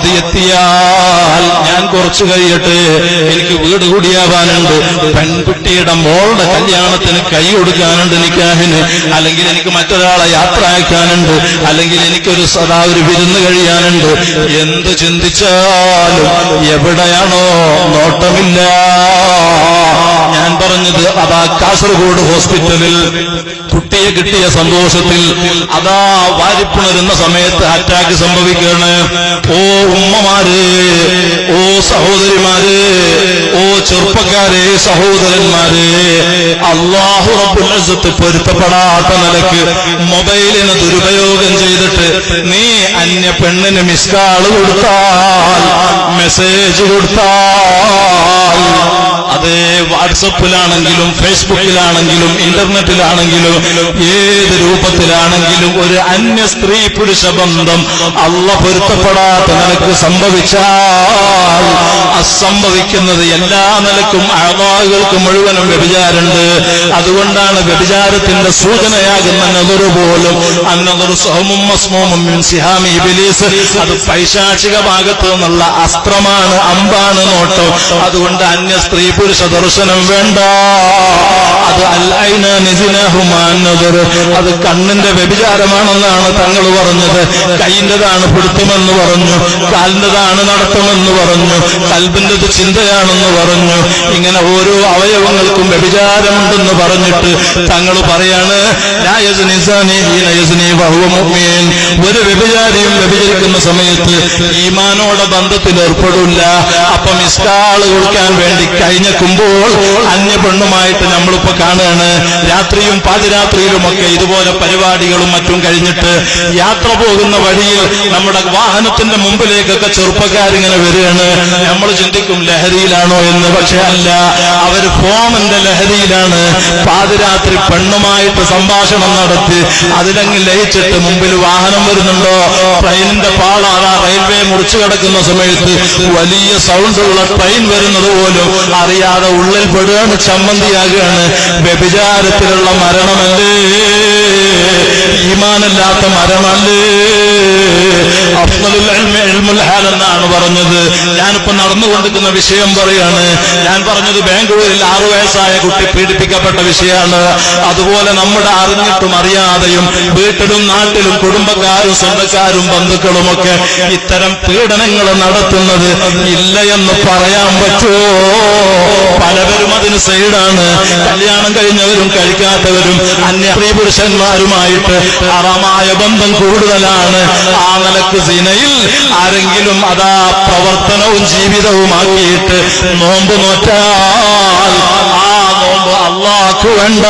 അവധി എത്തിയാൽ ഞാൻ കുറച്ചു കഴിയട്ടെ, എനിക്ക് വീട് കൂടിയാവാനുണ്ട്, പെൺകുട്ടിയുടെ മോളുടെ കല്യാണത്തിന് കൈ കൊടുക്കാനുണ്ട്, നിക്കാഹിന്, അല്ലെങ്കിൽ എനിക്ക് മറ്റൊരാളെ യാത്ര അയക്കാനുണ്ട്, അല്ലെങ്കിൽ എനിക്കൊരു സദാ ഒരു വിരുന്ന് കഴിയാനുണ്ട്. എന്ത് ചിന്തിച്ചാലും എവിടെയാണോ നോട്ടമില്ല. ഞാൻ പറഞ്ഞത് അതാ കാസർഗോഡ് ഹോസ്പിറ്റലിൽ കുട്ടിയെ കിട്ടിയ സന്തോഷത്തിൽ അതാ വാരിപ്പുണരുന്ന സമയത്ത് അറ്റാക്ക് സംഭവിക്കുകയാണ്. ഓ ഉമ്മമാര്, ഓ സഹോദരിമാര്, ഓ ചെറുപ്പക്കാരെ, സഹോദരന്മാര്, അല്ലാഹു റബ്ബുൽ ഇസ്സത്ത് പൊരുത്തപ്പെടാത്ത നിലക്ക് മൊബൈലിന് ദുരുപയോഗം ചെയ്തിട്ട് നീ അന്യ പെണ്ണിന് മിസ് കാൾ കൊടുത്താൽ, മെസ്സേജ് കൊടുത്താൽ, അത് വാട്സപ്പിലാണെങ്കിലും ഫേസ്ബുക്കിലാണെങ്കിലും ഇന്റർനെറ്റിലാണെങ്കിലും ഏത് രൂപത്തിലാണെങ്കിലും ഒരു അന്യ സ്ത്രീ പുരുഷ ബന്ധം അല്ലാഹു പൊരുത്തപ്പെടാത്ത നിലക്ക് സംഭവിച്ചാൽ അസംഭവിക്കുന്നത് എല്ലാ നിലക്കും അഅ്ദാഅകൾക്ക് മുഴുവനും വ്യഭിചാരമുണ്ട്. അതുകൊണ്ടാണ് വ്യഭിചാരത്തിന്റെ സൂചനയാകുന്ന നദറു പോലും അന്നദറു സഹമും മസ്മൂമും മിൻ സിഹാമി ഇബ്ലീസ്, അത് പൈശാചിക ഭാഗത്തു നിന്നുള്ള അസ്ത്രമാണ്, അമ്പാണ്, നോട്ടം. അതുകൊണ്ട് അന്യ സ്ത്രീ പുരുഷ ദർശനം വേണ്ട. അത് അത് കണ്ണിന്റെ വ്യഭിചാരമാണെന്നാണ് തങ്ങൾ പറഞ്ഞത്. കൈൻ്റെതാണ് പിടുത്തമെന്ന് പറഞ്ഞു, കാലിൻ്റെതാണ് നടത്തമെന്ന് പറഞ്ഞു, കൽബിൻ്റെത് ചിന്തയാണെന്ന് പറഞ്ഞു. ഇങ്ങനെ ഓരോ അവയവങ്ങൾക്കും വ്യഭിചാരമുണ്ടെന്ന് പറഞ്ഞിട്ട് തങ്ങൾ പറയാണ് ഒരു വ്യഭിചാരിയും വ്യഭിചരിക്കുന്ന സമയത്ത് ഈമാനോടെ ബന്ധത്തിൽ ഏർപ്പെടില്ല. അപ്പം ഇസ്കാള് കൊടുക്കാൻ വേണ്ടി കഴിഞ്ഞേക്കുമ്പോൾ അന്യ പെണ്ണുമായിട്ട് നമ്മളിപ്പോ കാണുകയാണ്. രാത്രിയും പാതിരാത്രിയിലുമൊക്കെ ഇതുപോലെ പരിപാടികളും മറ്റും കഴിഞ്ഞിട്ട് യാത്ര പോകുന്ന വഴിയിൽ നമ്മുടെ വാഹനത്തിന്റെ മുമ്പിലേക്കൊക്കെ ചെറുപ്പക്കാരിങ്ങനെ വരികയാണ്. നമ്മൾ ചിന്തിക്കും ലഹരിയിലാണോ എന്ന്, പക്ഷെ അല്ല, അവർ ഫോണിന്റെ ലഹരിയിലാണ്. പാതിരാത്രി പെണ്ണുമായിട്ട് സംഭാഷണം നടത്തി അതിലങ്ങ് ലയിച്ചിട്ട് മുമ്പിൽ വാഹനം വരുന്നുണ്ടോ, ട്രെയിനിന്റെ പാളാണ് റെയിൽവേ മുറിച്ചു കിടക്കുന്ന സമയത്ത് വലിയ സൗണ്ടുള്ള ട്രെയിൻ വരുന്നത് പോലും അറിയാതെ ഉള്ളിൽ പെടുകയാണ്, ചമ്മന്തിയാകുകയാണ്. വ്യഭിചാരത്തിലുള്ള മരണമല്ലേ, ഈമാനല്ലാത്ത മരണമല്ലേ. അഫ്ളലുൽ ഇൽമി ഇൽമുൽ ഹാൽ എന്നാണ് പറഞ്ഞത്. ഞാനിപ്പോ നടന്നുകൊണ്ടിരിക്കുന്ന വിഷയം പറയാണ്. ഞാൻ പറഞ്ഞത് ബാംഗ്ലൂരിൽ 6 വയസ്സായ കുട്ടി പീഡിപ്പിക്കപ്പെട്ട വിഷയമാണ്. അതുപോലെ നമ്മുടെ അറിഞ്ഞിട്ടും അറിയാതെയും വീട്ടിലും നാട്ടിലും കുടുംബക്കാരും സ്വന്തക്കാരും ബന്ധുക്കളുമൊക്കെ ഇത്തരം പീഡനങ്ങൾ നടത്തുന്നത് ഇല്ല എന്ന് പറയാൻ പറ്റുമോ? പലവരും അതിന് സൈഡാണ്. കല്യാണം കഴിഞ്ഞവരും കഴിക്കാത്തവരും അന്യ സ്ത്രീ പുരുഷന്മാരുമായിട്ട് ഹറാമായ ബന്ധം കൂടുതലാണ്. ആ നിലക്ക് സിനയിൽ ആരെങ്കിലും അതാ പ്രവർത്തനവും ജീവിതവുമാക്കിയിട്ട് നോമ്പ് നോറ്റാൽ ആ നോമ്പ് അല്ലാഹു വേണ്ട.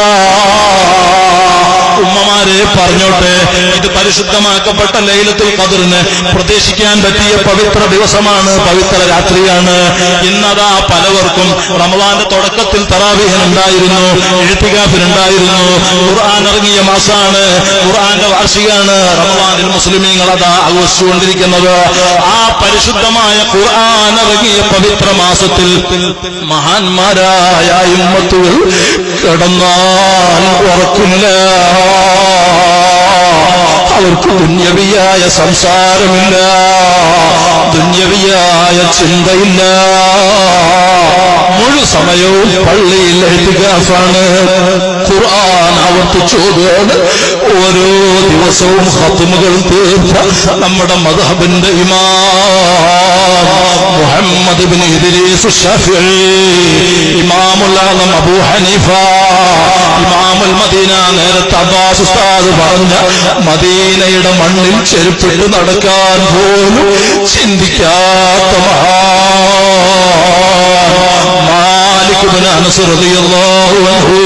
ഉമ്മമാരെ പറഞ്ഞോട്ടെ, ഇത് പരിശുദ്ധമാക്കപ്പെട്ട ലൈലത്തുൽ ഖദ്റിന് പ്രതീക്ഷിക്കാൻ പറ്റിയ പവിത്ര ദിവസമാണ്, പവിത്ര രാത്രിയാണ്. ഇന്നതാ പലവർക്കും റമളാന്റെ തുടക്കത്തിൽ തറാവീഹിനുണ്ടായിരുന്നു, ഇഅ്തികാഫിനുണ്ടായിരുന്നു. ഖുർആൻ ഇറങ്ങിയ മാസമാണ്, ഖുർആന്റെ വാർഷികമാണ്. റമളാനിൽ മുസ്ലിമീങ്ങൾ അതാ ആഘോഷിച്ചുകൊണ്ടിരിക്കുന്നത്. ആ പരിശുദ്ധമായ ഖുർആൻ ഇറങ്ങിയ പവിത്ര മാസത്തിൽ മഹാന്മാരായ ഉമ്മത്തുകൾ കിടന്നാൽ ഉറക്കില്ല, അവർക്ക് ദുന്യവിയായ സംസാരമില്ല, ദുന്യവിയായ ചിന്തയില്ല. മുഴു സമയവും പള്ളിയിൽ ഇഅ്തികാഫാണ്. ഖുർആൻ ആവർത്തിച്ചോതുകയാണ്. ഓരോ ദിവസവും ഖത്മുകൾ തീർത്ത നമ്മുടെ മദ്ഹബിന്റെ ഇമാം മുഹമ്മദ് ഇബ്നു ഇദ്രീസ് ശാഫിഈ, ഇമാമുൽ ആലം അബൂ ഹനീഫ, ഇമാമുൽ മദീന, നേരത്തെ അബ്ബാസ് ഉസ്താദ് പറഞ്ഞ മദീനയുടെ മണ്ണിൽ ചെരുപ്പിട്ട് നടക്കാൻ പോലും ചിന്തിക്കാത്ത മാലിക് ഇബ്നു അനസ് റളിയല്ലാഹു അൻഹു,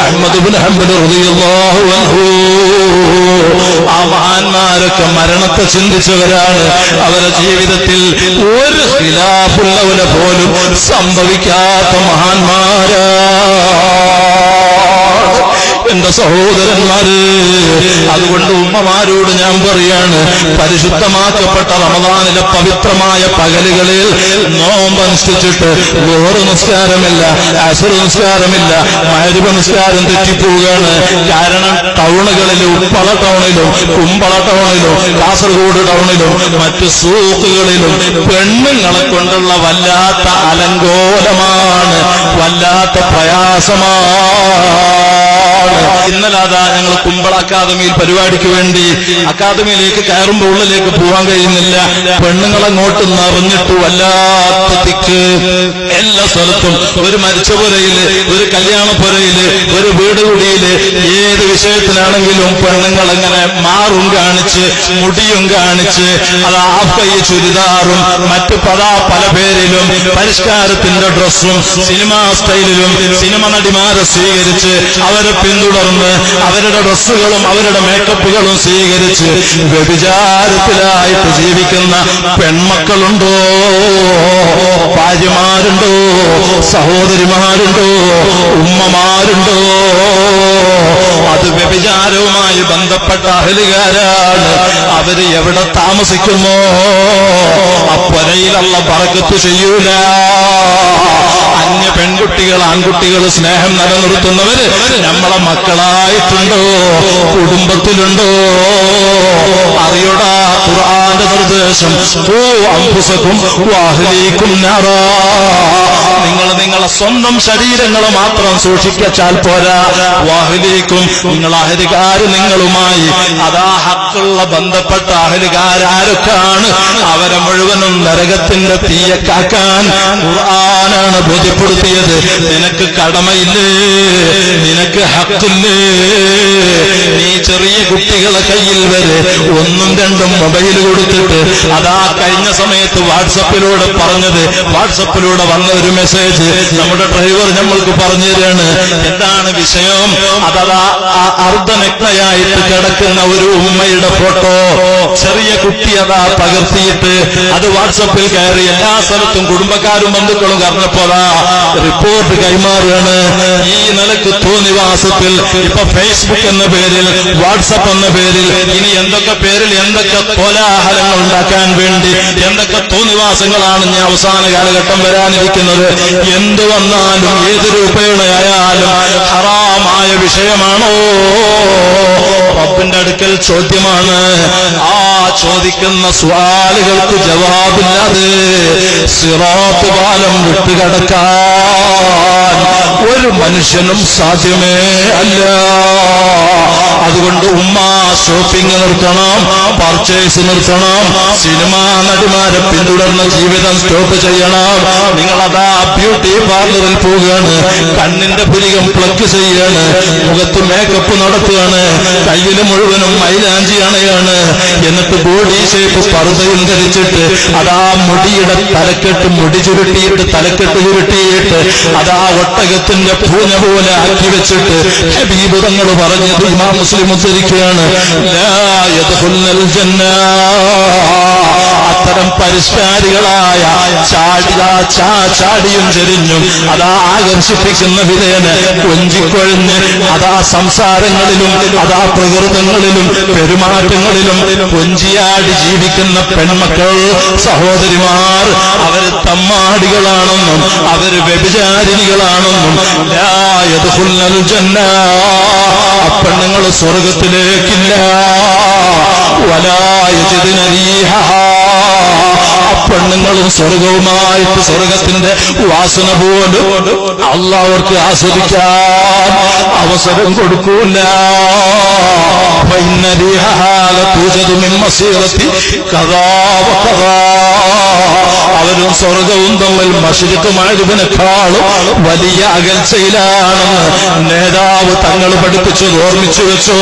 അഹ്മദ് ഇബ്നു ഹംബൽ റളിയല്ലാഹു അൻഹു, ആ മഹാന്മാരൊക്കെ മരണത്തെ ചിന്തിച്ചവരാണ്. അവരുടെ ജീവിതത്തിൽ ഒരു ഖിലാഫുള്ളവന പോലും സംഭവിക്കാത്ത മഹാന്മാരാണ്. എന്റെ സഹോദരന്മാര്. അതുകൊണ്ട് ഉമ്മമാരോട് ഞാൻ പറയാണ്, പരിശുദ്ധമാക്കപ്പെട്ട റമദാനിലെ പവിത്രമായ പകലുകളിൽ നോമ്പനുഷ്ഠിച്ചിട്ട് ലോഹർ നിസ്കാരമില്ല, അസ്ർ നിസ്കാരമില്ല, മഗ്രിബ് നിസ്കാരം തെറ്റിപ്പോവുകയാണ്. കാരണം ടൗണുകളിലും ഉപ്പള ടൗണിലും കുമ്പള ടൗണിലും കാസർഗോഡ് ടൗണിലും മറ്റ് സൂക്കുകളിലും പെണ്ണുങ്ങളെ കൊണ്ടുള്ള വല്ലാത്ത അലങ്കോലമാണ്, വല്ലാത്ത പ്രയാസമാണ്. ഇന്നലെ അതാ ഞങ്ങൾ കുമ്പള അക്കാദമിയിൽ പരിപാടിക്ക് വേണ്ടി അക്കാദമിയിലേക്ക് കയറുമ്പോൾ ഉള്ളിലേക്ക് പോകാൻ കഴിയുന്നില്ല. പെണ്ണുങ്ങളങ്ങോട്ട് നിറഞ്ഞിട്ട് വല്ലാത്ത തിക്ക്. എല്ലാ സ്ഥലത്തും ഒരു മരിച്ചപുരയില്, ഒരു കല്യാണപ്പുരയില്, ഒരു വീട് കുടിയില്, ഏത് വിഷയത്തിനാണെങ്കിലും പെണ്ണുങ്ങളെങ്ങനെ മാറും കാണിച്ച് മുടിയും കാണിച്ച് അത് ആഫ്കൈ ചുരിദാറും മറ്റു പല പേരിലും പരിഷ്കാരത്തിന്റെ ഡ്രസ്സും സിനിമാ സ്റ്റൈലിലും സിനിമ നടിമാരെ സ്വീകരിച്ച് അവരെ പിന്തുടർന്ന് അവരുടെ ഡ്രസ്സുകളും അവരുടെ മേക്കപ്പുകളും സ്വീകരിച്ച് വ്യഭിചാരത്തിലായിട്ട് ജീവിക്കുന്ന പെൺമക്കളുണ്ടോ, ഭാര്യമാരുണ്ടോ, സഹോദരിമാരുണ്ടോ, ഉമ്മമാരുണ്ടോ? അത് വ്യഭിചാരവുമായി ബന്ധപ്പെട്ട അഹലുകാരാണ്. അവര് എവിടെ താമസിക്കുമോ അപ്പുരയിൽ അല്ലാഹു ബറക്കത്ത് ചെയ്യൂല. അന്യ പെൺകുട്ടികൾ ആൺകുട്ടികൾ സ്നേഹം നിലനിർത്തുന്നവര് നമ്മളെ മക്കളായിട്ടുണ്ടോ, കുടുംബത്തിലുണ്ടോ? അറിയടാ ഖുർആന്റെ നിർദ്ദേശം, അൻഫുസകും വഅഹ്ലീകും നാറാ. നിങ്ങൾ നിങ്ങളെ സ്വന്തം ശരീരങ്ങളെ മാത്രം സൂക്ഷിച്ചാൽ പോരാ, വഅഹ്ലീകും നിങ്ങൾ അഹലുകാര് നിങ്ങളുമായി അതാ ഹക്കുള്ള ബന്ധപ്പെട്ട അഹലുകാരൊക്കെയാണ് അവരെ മുഴുവനും നരകത്തിന്റെ തീയെ കാക്കാൻ ഖുർആനാണ് ബോധ്യപ്പെടുത്തിയത്. നിനക്ക് കടമയില്ലേ, നിനക്ക് ഹക്കില്ലേ? നീ ചെറിയ കുട്ടികളെ കയ്യിൽ വരെ 1ഉം 2ഉം മൊബൈൽ കൊടുത്തിട്ട് അതാ കഴിഞ്ഞ സമയത്ത് വാട്സപ്പിലൂടെ പറഞ്ഞത്, വാട്സപ്പിലൂടെ വന്ന ഒരു മെസ്സേജ് നമ്മുടെ ഡ്രൈവർ നമ്മൾക്ക് പറഞ്ഞു തരാണ്. എന്താണ് വിഷയം? അതതാ അർദ്ധനഗ്നയായിട്ട് കിടക്കുന്ന ഒരു ഉമ്മയുടെ ഫോട്ടോ ചെറിയ കുട്ടി അതാ പകർത്തിയിട്ട് അത് വാട്സപ്പിൽ കയറി എല്ലാ സ്ഥലത്തും കുടുംബക്കാരും ബന്ധുക്കളും കറഞ്ഞപ്പോഴാ റിപ്പോർട്ട് കൈമാറുകയാണ്. ഈ നിലക്ക് തോന്നിവാസത്തിൽ ഇപ്പൊ ഫേസ്ബുക്ക് എന്ന പേരിൽ, വാട്സപ്പ് എന്ന പേരിൽ, ഇനി എന്തൊക്കെ പേരിൽ എന്തൊക്കെ കോലാഹലങ്ങൾ ഉണ്ടാക്കാൻ വേണ്ടി എന്തൊക്കെ തോന്നിവാസങ്ങളാണ് ഇനി അവസാന കാലഘട്ടം വരാനിരിക്കുന്നത്. എന്ത് വന്നാലും ഏത് രൂപേണയായാലും ഹറാമായ വിഷയമാണോ? റബ്ബിന്റെ അടുക്കൽ ചോദ്യമാണ്. ആ ചോദിക്കുന്ന സവാലുകൾക്ക് ജവാബില്ലാതെ സിറാത്ത് പാലം വിട്ടുകടക്കാൻ ഒരു മനുഷ്യനും സാധ്യമേ അല്ല. അതുകൊണ്ട് ഉമ്മ ഷോപ്പിംഗ് നിർത്തണം, പർച്ചേസ് നിർത്തണം, സിനിമാ നടിമാരെ പിന്തുടർന്ന ജീവിതം സ്റ്റോപ്പ് ചെയ്യണം. നിങ്ങളതാ ബ്യൂട്ടി പാർലറിൽ പോവുകയാണ്, കണ്ണിന്റെ പുരികം പ്ലക്ക് ചെയ്യാണ്, മുഖത്ത് മേക്കപ്പ് നടത്തുകയാണ്, കയ്യിൽ മുഴുവനും മൈലാഞ്ചി അണയാണ്, എന്നിട്ട് ബോഡി ഷേപ്പ് പർദ്ദയും ധരിച്ചിട്ട് അതാ മുടിയുടെ തലക്കെട്ട് മുടി ചുരുട്ടിയിട്ട് തലക്കെട്ട് ചുരുട്ടിയിട്ട് അതാ ഒട്ടകത്തിന്റെ പൂഞ്ഞ പോലെ ആക്കി വെച്ചിട്ട് ഹബീബ് തങ്ങൾ പറഞ്ഞത് ഇമാം മുസ്ലിം ഉദ്ധരിക്കുകയാണ്, ലാ യദ്ഖുലുൽ ജന്ന. അത്തരം പരിഷ്കാരികളായ ചാടിയും ചെരിഞ്ഞും അതാ ആകർഷിപ്പിക്കുന്ന വിധേന കൊഞ്ചിക്കൊഴിഞ്ഞ് അതാ സംസാരങ്ങളിലും അതാ പ്രകൃതങ്ങളിലും പെരുമാറ്റങ്ങളിലും കൊഞ്ചിയാടി ജീവിക്കുന്ന പെൺമക്കൾ, സഹോദരിമാർ, അവര് തമ്മാടികളാണെന്നും അവര് വ്യഭിചാരിണികളാണെന്നും ലാ യദ്ഖുലുൽ ജന്ന. പെണ്ണുങ്ങൾ സ്വർഗത്തിലേക്കില്ല. വലാ യജിദുന റീഹഹാ. പെണ്ണുങ്ങളും സ്വർഗവുമായിട്ട് സ്വർഗത്തിന്റെ വാസന പോലും അല്ലാഹു അവർക്ക് ആസ്വദിക്കാൻ അവസരം കൊടുക്കൂല. ഫഇന്ന റീഹഹാ ലതൂജദു മിൻ മസീറത്തി കദാ വകദാ. അവരും സ്വർഗവും തമ്മിൽ മശ്രിഖ് മഗ്രിബിനെക്കാളും വലിയ അകൽച്ചയിലാണെന്ന് നേതാവ് തങ്ങൾ പഠിപ്പിച്ചത് ഓർമ്മിച്ചു വെച്ചോ.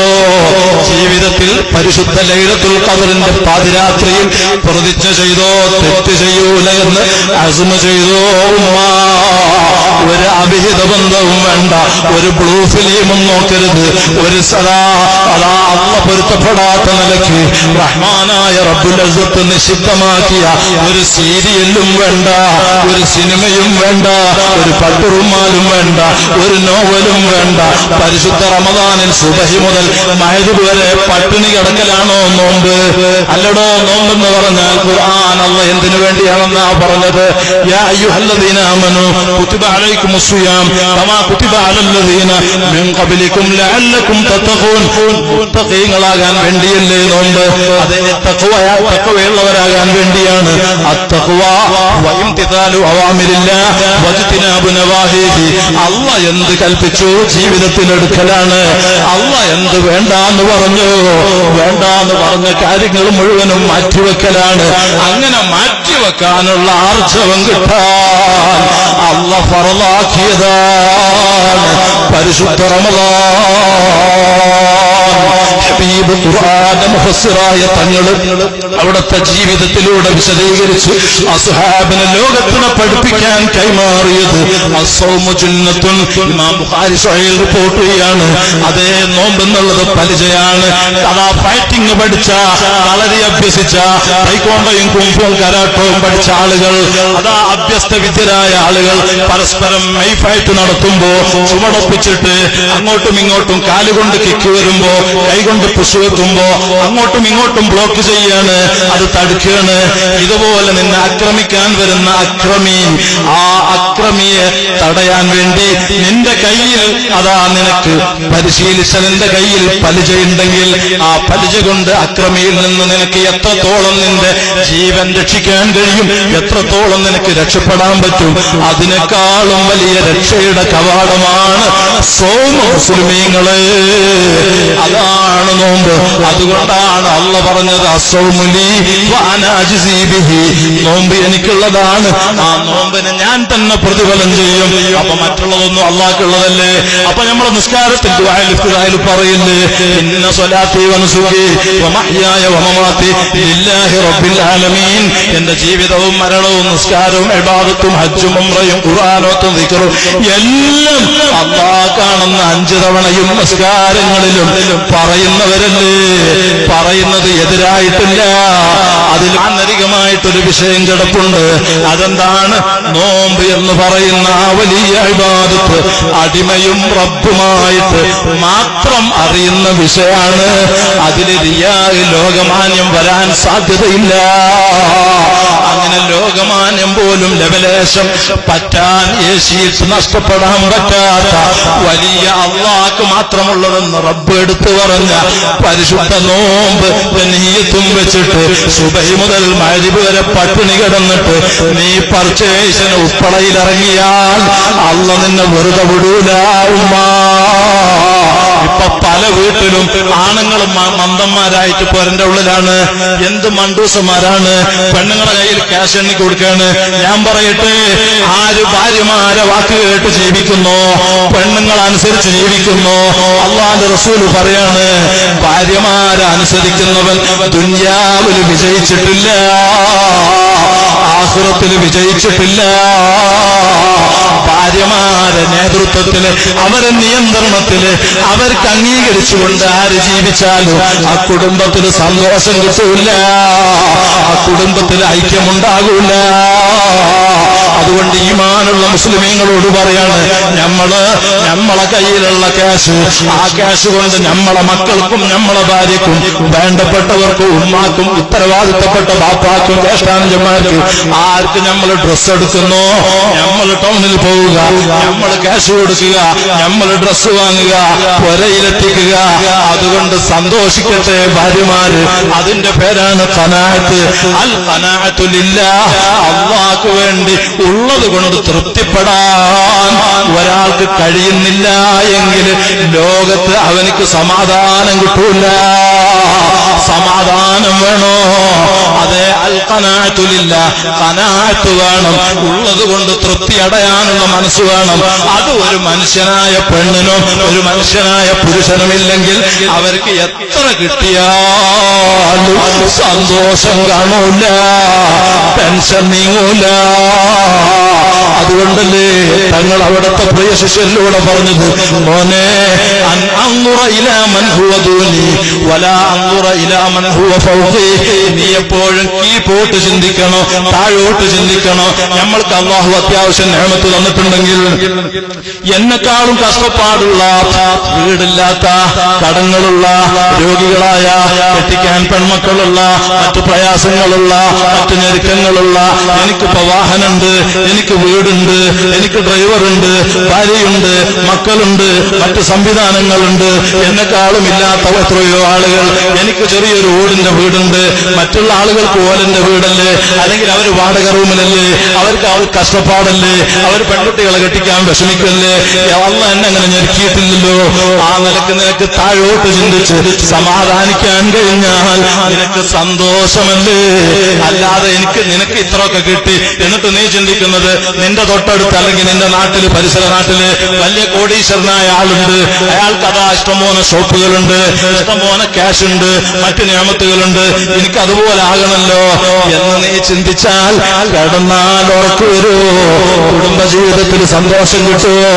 ജീവിതത്തിൽ പരിശുദ്ധ ലൈലത്തുൽ ഖദറിന്റെ പാതിരാത്രിയിൽ പ്രതിജ്ഞ ചെയ്തോ, തെറ്റ് ചെയ്യൂല എന്ന് അസ്മ ചെയ്തോ. ഒരു അഭിഹിത ബന്ധവും വേണ്ട, ഒരു ബ്ലൂ ഫിലിമും നോക്കരുത്, ഒരു അതാ അള്ള പൊരുത്തപ്പെടാത്ത നിലയ്ക്ക് റഹ്മാനായ റബ്ബുൽ ഇസ്സത്ത് നിഷിദ്ധമാക്കിയ ഒരു സീരിയലും വേണ്ട. ഒരു സിനിമയും വേണ്ട, ഒരു പട്ടുറുമാലും വേണ്ട, ഒരു നോവലും വേണ്ട. പരിശുദ്ധ റമദാനിൽ സുബഹി മുതൽ മഗ്‌രിബ് വരെ പട്ടിണി കിടക്കലാണോ നോമ്പ്? അല്ലടോ, നോമ്പെന്ന് പറഞ്ഞാൽ ഖുർആൻ അല്ലാഹ് എന്തിനു വേണ്ടിയാണെന്നാ പറഞ്ഞത്? യാ അയ്യുഹല്ലദീന ആമനൂ കുതിബ അലൈക്കുമുസ് സിയാം കമാ കുതിബ അലല്ലദീന മിൻ ഖബ്ലികും ലഅല്ലകും തത്തഖൂൻ. മുത്തഖീങ്ങളാകാൻ വേണ്ടിയല്ലേ നോമ്പ്? അതേ തഖ്വയുള്ളവരാകാൻ വേണ്ടിയാണ്. അത്തഖ്വ വഇംതിസാലു അവാമിരില്ലാഹ് വജ്തിനാബു നവാഹിഹി. അല്ലാഹ് എന്ത് കൽപ്പിച്ചു ജീവിതത്തിൽ എടുക്കലാണ്. അല്ലാഹ് എന്ത് വേണ്ടാന്ന് പറഞ്ഞു, വേണ്ടാന്ന് പറഞ്ഞ കാര്യങ്ങൾ മുഴുവനും മാറ്റിവെക്കലാണ്. അങ്ങനെ മാറ്റിവെക്കാനുള്ള ആർജവം കിട്ടാൻ അല്ലാഹ് ഫറളാക്കിയതാണ് പരിശുദ്ധ റമദാൻ. ഹബീബ് ഖുർആന്റെ മുഫസ്സിറായ തങ്ങൾ അവിടുത്തെ ജീവിതത്തിലൂടെ വിശദീകരിച്ചു. അസ്ഹാബിനെ ലോകത്തിനെ പഠിപ്പിക്കാൻ കൈമാറിയത് അസ്സൗമു ജുന്നത്തുൻ. ഇമാം ബുഖാരി സ്വഹീഹ് റിപ്പോർട്ട് ചെയ്യാണ്. അതേ നോമ്പെന്നുള്ളത് പരിചയാണ്. അതാ ഫൈറ്റിംഗ് പഠിച്ച, കളരി അഭ്യസിച്ച, തൈക്കോണ്ടയും കുംഫും കരാട്ടവും പഠിച്ച ആളുകൾ, അതാ അഭ്യസ്ത വിദ്യരായ ആളുകൾ പരസ്പരം ഫൈറ്റ് നടത്തുമ്പോ ചുമടൊപ്പിച്ചിട്ട് അങ്ങോട്ടും ഇങ്ങോട്ടും കാലുകൊണ്ട് കിക്ക് വരുമ്പോ, കൈകൊണ്ട് പുഷ് വെക്കുമ്പോ അങ്ങോട്ടും ഇങ്ങോട്ടും ബ്ലോക്ക് ചെയ്യാണ്, അത് തടുക്കുകയാണ്. ഇതുപോലെ നിന്നെ ആക്രമിക്കാൻ വരുന്ന അക്രമി, ആ അക്രമിയെ തടയാൻ വേണ്ടി നിന്റെ കയ്യിൽ അതാ നിനക്ക് പരിശീലിച്ച നിന്റെ കയ്യിൽ പലിജയുണ്ടെങ്കിൽ ആ പലിജ കൊണ്ട് അക്രമിയിൽ നിന്ന് നിനക്ക് എത്രത്തോളം നിന്റെ ജീവൻ രക്ഷിക്കാൻ കഴിയും, എത്രത്തോളം നിനക്ക് രക്ഷപ്പെടാൻ പറ്റും, അതിനേക്കാളും വലിയ രക്ഷയുടെ കവാടമാണ് സൗമ മുസ്ലിമീങ്ങളെ. അതാണ് നോമ്പ്. അതുകൊണ്ടാണ് അല്ലാഹ് പറഞ്ഞത് അസ്സൗമുലി വഅന അജ്സി ബിഹി. നോമ്പ് എനിക്കുള്ളതാണ്, ആ നോമ്പിന് ഞാൻ തന്നെ പ്രതിഫലം ചെയ്യും. അപ്പൊ മറ്റുള്ളതൊന്നും അല്ലാഹ്ക്കുള്ളതല്ലേ? അപ്പൊ നമ്മുടെ നിസ്കാരത്തിൽ ദുആയിൽ പറയില്ലേ, ഇന്ന സ്വലാത്തി വനുസുകി വമഹ്യായ വമമാതി ലില്ലാഹി റബ്ബിൽ ആലമീൻ. എന്റെ ജീവിതവും മരണവും നിസ്കാരവും ഇബാദത്തും ഹജ്ജും ഉംറയും ഖുർആനോത്തും ദിക്റും എല്ലാം അല്ലാഹ് കാണുന്ന 5 തവണയും നിസ്കാരങ്ങളിലും പറയുന്നവരല്ലേ, പറയുന്നത് എതിരായിട്ടില്ല. അതിൽ ആന്തരികമായിട്ടൊരു വിഷയം കിടപ്പുണ്ട്. അതെന്താണ്? നോമ്പ് എന്ന് പറയുന്ന ആ വലിയ ഇബാദത്ത് അടിമയും റബ്ബുമായിട്ട് മാത്രം അറിയുന്ന വിഷയമാണ്. അതിൽ റിയായി ലോകമാന്യം വരാൻ സാധ്യതയില്ല. അങ്ങനെ ലോകമാന്യം പോലും ലവലേശം പറ്റാൻ, ഏശിയിട്ട് നഷ്ടപ്പെടാൻ പറ്റാത്ത വലിയ അള്ളാഹ്ക്ക് മാത്രമുള്ളതെന്ന് റബ്ബ് എടുത്തു പറഞ്ഞ പരിശുദ്ധ നോമ്പ് നീയത്തും വെച്ചിട്ട് സുബഹി മുതൽ മഗ്‌രിബ് വരെ പട്ടിണി കിടന്നിട്ട് നീ പർച്ചേസിന് ഉപ്പളയിലിറങ്ങിയാൽ അല്ലാഹ് നിന്നെ വെറുതെ വിടൂല ഉമ്മ. ഇപ്പൊ പല വീട്ടിലും ആണുങ്ങളും മന്ദന്മാരായിട്ട് പോരന്റെ ഉള്ളിലാണ്. എന്ത് മണ്ടൂസന്മാരാണ്. പെണ്ണുങ്ങളുടെ കയ്യിൽ ക്യാഷ് എണ്ണി കൊടുക്കുകയാണ്. ഞാൻ പറയട്ടെ, ആര് ഭാര്യമാരെ വാക്ക് കേട്ട് ജീവിക്കുന്നു, പെണ്ണുങ്ങളനുസരിച്ച് ജീവിക്കുന്നു, അല്ലാഹുവിന്റെ റസൂൽ പറയാണ്, ഭാര്യമാരെ അനുസരിക്കുന്നവൻ ദുനിയാവിൽ വിജയിച്ചിട്ടില്ല, ആഖിറത്തിൽ വിജയിച്ചിട്ടില്ല. ഭാര്യമാരെ നേതൃത്വത്തില്, അവരെ നിയന്ത്രണത്തില്, അവർക്ക് അംഗീകരിച്ചുകൊണ്ട് ആര് ജീവിച്ചാലും ആ കുടുംബത്തിൽ സന്തോഷം കിട്ടൂല, ആ കുടുംബത്തിൽ ഐക്യമുണ്ടാകൂല. അതുകൊണ്ട് ഈമാനുള്ള മുസ്ലിമീങ്ങളോട് പറയാണ്, നമ്മളെ കയ്യിലുള്ള ക്യാഷ്, ആ ക്യാഷ് കൊണ്ട് നമ്മളെ മക്കൾക്കും നമ്മളെ ഭാര്യക്കും വേണ്ടപ്പെട്ടവർക്കും ഉമ്മാക്കും ഉത്തരവാദിത്തപ്പെട്ട ബാപ്പാക്കും ജ്യേഷ്ഠാനുജന്മാർക്കും ആർക്ക് നമ്മൾ ഡ്രസ്സ് എടുക്കുന്നോ, നമ്മൾ ടൗണിൽ പോവുക, നമ്മൾ ക്യാഷ് കൊടുക്കുക, നമ്മൾ ഡ്രസ്സ് വാങ്ങുക, പുരയിലെത്തിക്കുക. അതുകൊണ്ട് സന്തോഷിക്കട്ടെ ഭാര്യമാര്. അതിന്റെ പേരാണ് ഖനാഅത്ത്. അൽ ഖനാഅത്തു ലില്ലാഹ്. അല്ലാഹുക്ക് വേണ്ടി ഉള്ളത് കൊണ്ട് തൃപ്തിപ്പെടാൻ ഒരാൾക്ക് കഴിയുന്നില്ല എങ്കിൽ ലോകത്ത് അവനിക്ക് സമാധാനം കിട്ടൂല. സമാധാനം വേണോ? അതെ, അൽ ഖനാഅത്തു ലില്ലാഹ്. ഖനാഅത്ത് വേണം, ഉള്ളത് കൊണ്ട് തൃപ്തി അടയാനുള്ള മനസ്സ് വേണം. അത് ഒരു മനുഷ്യനായ പെണ്ണിനും ഒരു മനുഷ്യനായ പുരുഷനുമില്ലെങ്കിൽ അവർക്ക് എത്ര കിട്ടിയാലും സന്തോഷം കാണൂല, ടെൻഷൻ നീങ്ങൂല. അതുകൊണ്ടല്ലേ തങ്ങൾ അവിടുത്തെ പ്രിയ ശിഷ്യരിലൂടെ പറഞ്ഞത്, മോനെ അൻഅൻദുറ ഇലാ മൻ ഹുവ ദൂനി വലാ വലാ അൻദുറ ഇലാ മൻ ഹുവ ഫൗഖി. നീ എപ്പോഴും കീഴ്പോട്ട് ചിന്തിക്കണോ, താഴോട്ട് ചിന്തിക്കണോ. നമ്മൾക്ക് അല്ലാഹു അത്യാവശ്യം നിഅമത്ത് തന്നിട്ടുണ്ടെങ്കിൽ എന്നെക്കാളും കഷ്ടപ്പാടുള്ള, വീടില്ലാത്ത, കടങ്ങളുള്ള, രോഗികളായ, കെട്ടിക്കാൻ പെൺമക്കളുള്ള, മറ്റു പ്രയാസങ്ങളുള്ള, മറ്റു ഞെരുക്കങ്ങളുള്ള, എനിക്കിപ്പോ വാഹനമുണ്ട്, എനിക്ക് വീടുണ്ട്, എനിക്ക് ഡ്രൈവറുണ്ട്, ഭാര്യയുണ്ട്, മക്കളുണ്ട്, മറ്റു സംവിധാനങ്ങളുണ്ട്, എന്നെക്കാളും ഇല്ലാത്ത എത്രയോ ആളുകൾ. എനിക്ക് ചെറിയൊരു ഓടിന്റെ വീടുണ്ട്, മറ്റുള്ള ആളുകൾക്ക് ഓലന്റെ വീടല്ലേ, അല്ലെങ്കിൽ അവർ വാടക റൂമിലല്ലേ, അവർക്ക് കഷ്ടപ്പാടല്ലേ, അവർ പെൺകുട്ടികളെ കെട്ടിക്കാൻ വിഷമിക്കല്ലേ. അള്ളാഹ് എന്നെ അങ്ങനെ ഞെരുക്കിയിട്ടില്ലല്ലോ. ആ നിനക്ക് താഴോട്ട് ചിന്തിച്ച് സമാധാനിക്കാൻ കഴിഞ്ഞാൽ നിനക്ക് സന്തോഷമല്ലേ. അല്ലാതെ നിനക്ക് ഇത്രയൊക്കെ കിട്ടി എന്നിട്ട് നീ ചിന്തിക്കുന്നത് നിന്റെ തൊട്ടടുത്ത് അല്ലെങ്കിൽ നിന്റെ നാട്ടില്, പരിസര നാട്ടില് വലിയ കോടീശ്വരനായ ആളുണ്ട്, അയാൾക്ക് അതാ ഇഷ്ടംപോലെ ഷോപ്പുകളുണ്ട്, ഇഷ്ടംപോലെ ക്യാഷ് ഉണ്ട്, മറ്റു നിയമത്തുകളുണ്ട്, എനിക്ക് അതുപോലെ ആകണല്ലോ എന്ന് നീ ചിന്തിച്ചാൽ കിടന്നാൽ ഉറക്കു വരുമോ? കുടുംബജീവിതത്തിൽ സന്തോഷം കിട്ടുമോ?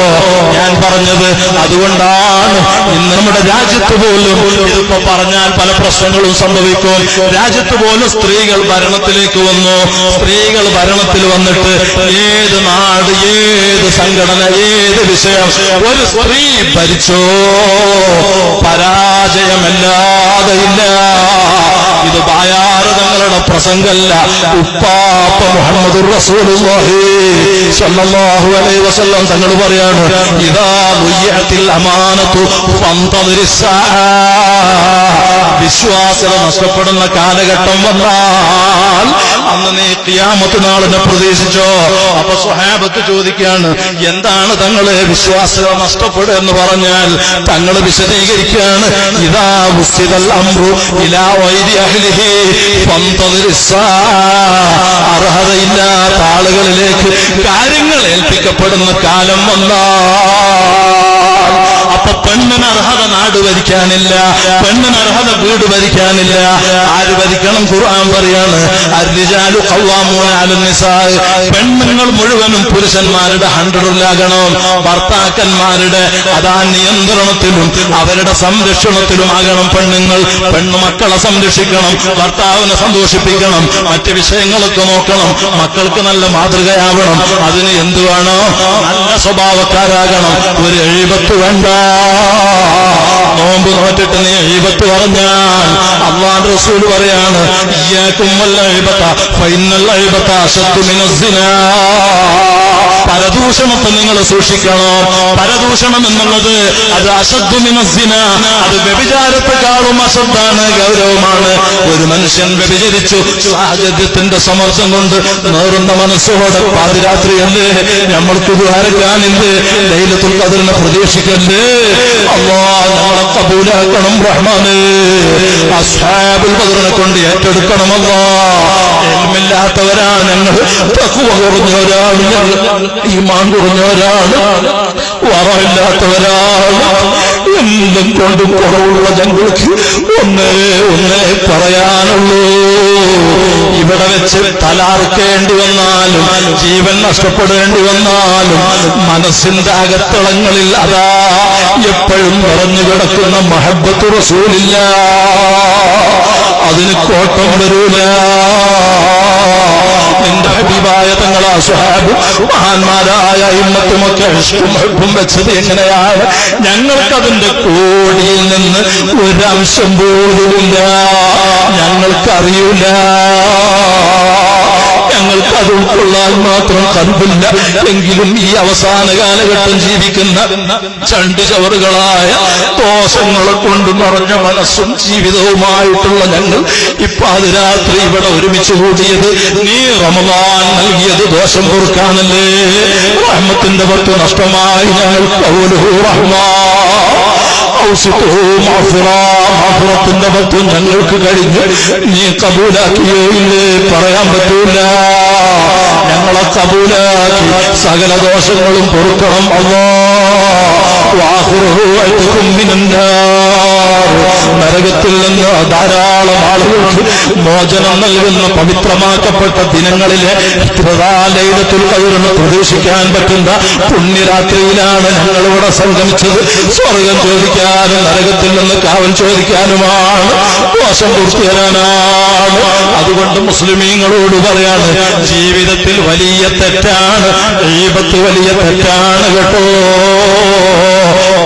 ഞാൻ പറഞ്ഞത് അതുകൊണ്ടാണ് ഇന്ന് നമ്മുടെ രാജ്യത്ത് പോലും ഇതിപ്പോ പറഞ്ഞാൽ പല പ്രശ്നങ്ങളും സംഭവിക്കും. രാജ്യത്ത് പോലും സ്ത്രീകൾ ഭരണത്തിലേക്ക് വന്നു. സ്ത്രീകൾ ഭരണത്തിൽ വന്നിട്ട് ഏത് നാട്, ഏത് സംഘടന, ഏത് വിഷയം ഒരു സ്ത്രീ ഭരിച്ചോ പരാജയമല്ലാതെ ഇല്ല. ഇത് ബായാറ് തങ്ങളുടെ പ്രസംഗമല്ല, ഉപ്പാപ്പ മുഹമ്മദുർ റസൂലുള്ളാഹി സ്വല്ലല്ലാഹു അലൈഹി വസല്ലം തങ്ങൾ പറയാണ്, ഇദാ ളുയ്യത്തിൽ അമാനത്തു ഫന്തദിരിസ് സാഅ. വിശ്വാസ്യത നഷ്ടപ്പെടുന്ന കാലഘട്ടം വന്നാൽ അന്ന് നീ ഖിയാമത്ത് നാളിനെ പ്രതീക്ഷിച്ചോ. അപ്പൊ സ്വഹാബത്ത് ചോദിക്കുകയാണ്, എന്താണ് തങ്ങളെ വിശ്വാസ്യത നഷ്ടപ്പെടുക എന്ന് പറഞ്ഞാൽ? തങ്ങൾ വിശദീകരിക്കുകയാണ്, ഇദാ ഉസ്തിദൽ അംറു ഇലാ ഗൈരി അഹ്ലിഹി ഫന്തദിരിസ് സാഅ. അർഹതയില്ലാത്ത ആളുകളിലേക്ക് കാര്യങ്ങൾ ഏൽപ്പിക്കപ്പെടുന്ന കാലം വന്നാൽ അപ്പൊ പെണ്ണിന് അർഹത നാട് ഭരിക്കാനില്ല, പെണ്ണിന് അർഹത വീട് ഭരിക്കാനില്ല. ആര് ഭരിക്കണം? ഖുർആൻ പറയാണ്, അർരിജാലു ഖവ്വാമൂന അലൻ നിസാ. പെണ്ണുങ്ങൾ മുഴുവനും പുരുഷന്മാരുടെ ഹണ്ടറിലാകണം. ഭർത്താക്കന്മാരുടെ അതാ നിയന്ത്രണത്തിലും അവരുടെ സംരക്ഷണത്തിലുമാകണം പെണ്ണുങ്ങൾ. പെണ്ണുമക്കളെ സംരക്ഷിക്കണം, ഭർത്താവിനെ സന്തോഷിപ്പിക്കണം, മറ്റ് വിഷയങ്ങളൊക്കെ നോക്കണം, മക്കൾക്ക് നല്ല മാതൃകയാവണം. അതിന് എന്ത് വേണം? നല്ല സ്വഭാവക്കാരാകണം. ഒരു എഴുപത്ത് വേണ്ട. നോമ്പ് നോറ്റിട്ട് നീ എഴുപത്ത് പറഞ്ഞാൽ അല്ലാഹുവിന്റെ റസൂൽ പറയാണ്, ഇയ്യാകും വൽ ഇബത ഫഇന്നൽ ഇബത അശദ്ദു മിനസ് സിനാ. പരദൂഷണത്തെ നിങ്ങൾ സൂക്ഷിക്കണം. പരദൂഷണം എന്നുള്ളത് അത് അശദ്ദു മിനസ് സിനാ, അത് വ്യഭിചാരത്തെക്കാളും അശദ്ധാണ്, ഗൗരവമാണ്. ഒരു മനുഷ്യൻ വ്യഭിചരിച്ചു, സാഹചര്യത്തിന്റെ സമ്മർദ്ദം കൊണ്ട് നേറുന്ന മനസ്സോടെ പാതിരാത്രിയല്ലേ, നമ്മൾക്ക് ദ്വാരക്കാനില്ലേ, ലൈലത്തുൽ ഖദ്റിനെ പ്രതീക്ഷിക്കല്ലേ. അല്ലാഹ് നമ്മളെ കബൂലാക്കണം റഹ്മാനേ. അസ്ഹാബുൽ ബദറിനെ കൊണ്ട് ഏറ്റെടുക്കണം അല്ലാഹ്. ഇൽമില്ലാത്തവരാണ് ഞങ്ങൾ, തഖ്വ കുറഞ്ഞവരാണ് ഞങ്ങൾ, ഈമാൻ കുറഞ്ഞവരാണ്, വറയില്ലാത്തവരാണ്. എന്തും കൊണ്ടും കുറവുള്ള ഞങ്ങൾക്ക് ഒന്നേ പറയാനുള്ളൂ. ഇവിടെ വെച്ച് തലാർക്കേണ്ടി വന്നാലും, ജീവൻ നഷ്ടപ്പെടേണ്ടി വന്നാലും, മനസ്സിന്റെ അകത്തളങ്ങളിൽ അതാ എപ്പോഴും നിറഞ്ഞു കിടക്കുന്ന മഹബ്ബത്ത് റസൂലില്ല, അതിന് കോട്ടം വരൂല. നിന്റെ ഹബീബായ തങ്ങളാ സ്വഹാബ് മഹാന്മാരായ ഇമ്മത്തുമൊക്കെ ഇഷ്ടും വെച്ചത് എങ്ങനെയാണ്? ഞങ്ങൾക്കതിന്റെ കോടിയിൽ നിന്ന് ഒരംശം പോലുമില്ല, ഞങ്ങൾക്കറിയില്ല. ഞങ്ങൾക്ക് അത് ഉൾക്കൊള്ളാൻ മാത്രം കൽബില്ല. എങ്കിലും ഈ അവസാന കാലഘട്ടം ജീവിക്കുന്ന ചണ്ടിചവറുകളായ ദോഷങ്ങളെ കൊണ്ട് നിറഞ്ഞ മനസ്സും ജീവിതവുമായിട്ടുള്ള ഞങ്ങൾ ഇപ്പാതിരാത്രി ഇവിടെ ഒരുമിച്ച് കൂടിയത് നീ റമളാൻ നൽകിയത് ദോഷം പൊറുക്കാനല്ലേ. റഹ്മത്തിന്റെ പത്ത് നഷ്ടമായി ഞങ്ങൾക്ക് മാഫിറത്തിന്റെ പത്ത് ഞങ്ങൾക്ക് കഴിഞ്ഞ് നീ കബൂലാക്കിയോ ഇല്ലേ പറയാൻ പറ്റൂല. ഞങ്ങളെ കബൂലാക്കി സകല ദോഷങ്ങളും പൊറുക്കണം അല്ലാഹ്. വാഖിറുഹു അൽകും മിനന്നാർ. നരകത്തിൽ നിന്ന് ധാരാളം ആളുകൾക്ക് മോചനം നൽകുന്ന പവിത്രമാക്കപ്പെട്ട ദിനങ്ങളിലെ ലൈലത്തുൽ ഖദ്റിനെ പ്രതീക്ഷിക്കാൻ പറ്റുന്ന പുണ്യരാത്രിയിലാണ് ഞങ്ങളിവിടെ സംഗമിച്ചത്. സ്വർഗം ചോദിക്കാനും നരകത്തിൽ നിന്ന് കാവൽ ചോദിക്കാനുമാണ്, ദോഷം പൂർത്തിയാനാണ്. അതുകൊണ്ട് മുസ്ലിമീങ്ങളോട് പറയാണ്, ജീവിതത്തിൽ വലിയ തെറ്റാണ് ഗീബത്ത്, വലിയ തെറ്റാണ് കേട്ടോ.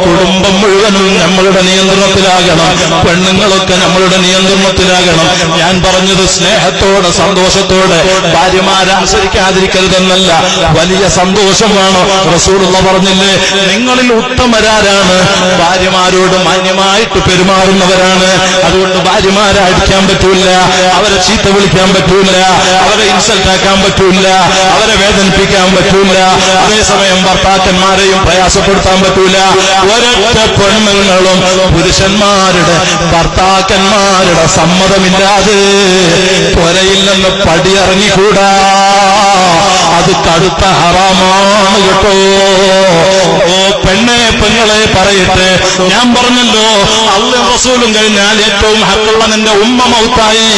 കുടുംബം മുഴുവനും നമ്മളുടെ നിയന്ത്രണത്തിലാകണം, പെണ്ണുങ്ങളൊക്കെ നമ്മളുടെ നിയന്ത്രണത്തിലാകണം. ഞാൻ പറഞ്ഞത് സ്നേഹത്തോടെ സന്തോഷത്തോടെ ഭാര്യമാരെ അനുസരിക്കാതിരിക്കരുതെന്നല്ല, വലിയ സന്തോഷമാണ്. റസൂലുള്ള പറഞ്ഞില്ലേ, നിങ്ങളിൽ ഉത്തമരാരാണ്? ഭാര്യമാരോട് മാന്യമായിട്ട് പെരുമാറുന്നവരാണ്. അതുകൊണ്ട് ഭാര്യമാരെ അടിക്കാൻ പറ്റൂല, അവരെ ചീത്ത വിളിക്കാൻ പറ്റൂല, അവരെ ഇൻസൾട്ട് ആക്കാൻ പറ്റൂല, അവരെ വേദനിപ്പിക്കാൻ പറ്റൂല. അതേസമയം ഭർത്താക്കന്മാരെയും പ്രയാസപ്പെടുത്താൻ പറ്റൂല. ഒരൊറ്റ പെണ്ണുങ്ങളും പുരുഷന്മാരുടെ ഭർത്താക്കന്മാരുടെ സമ്മതമില്ലാതെ പുരയിൽ നിന്ന് പടിയിറങ്ങിക്കൂടാ. അത് കടുത്ത ഹറാമാണ് കേട്ടോ. ഓ പെണ്ണെ, പെങ്ങളെ പറയട്ടെ, ഞാൻ പറഞ്ഞല്ലോ, അല്ലാഹുവും റസൂലും കഴിഞ്ഞാൽ ഏറ്റവും ഹക്കുള്ള നിന്റെ ഉമ്മ മൗത്തായി,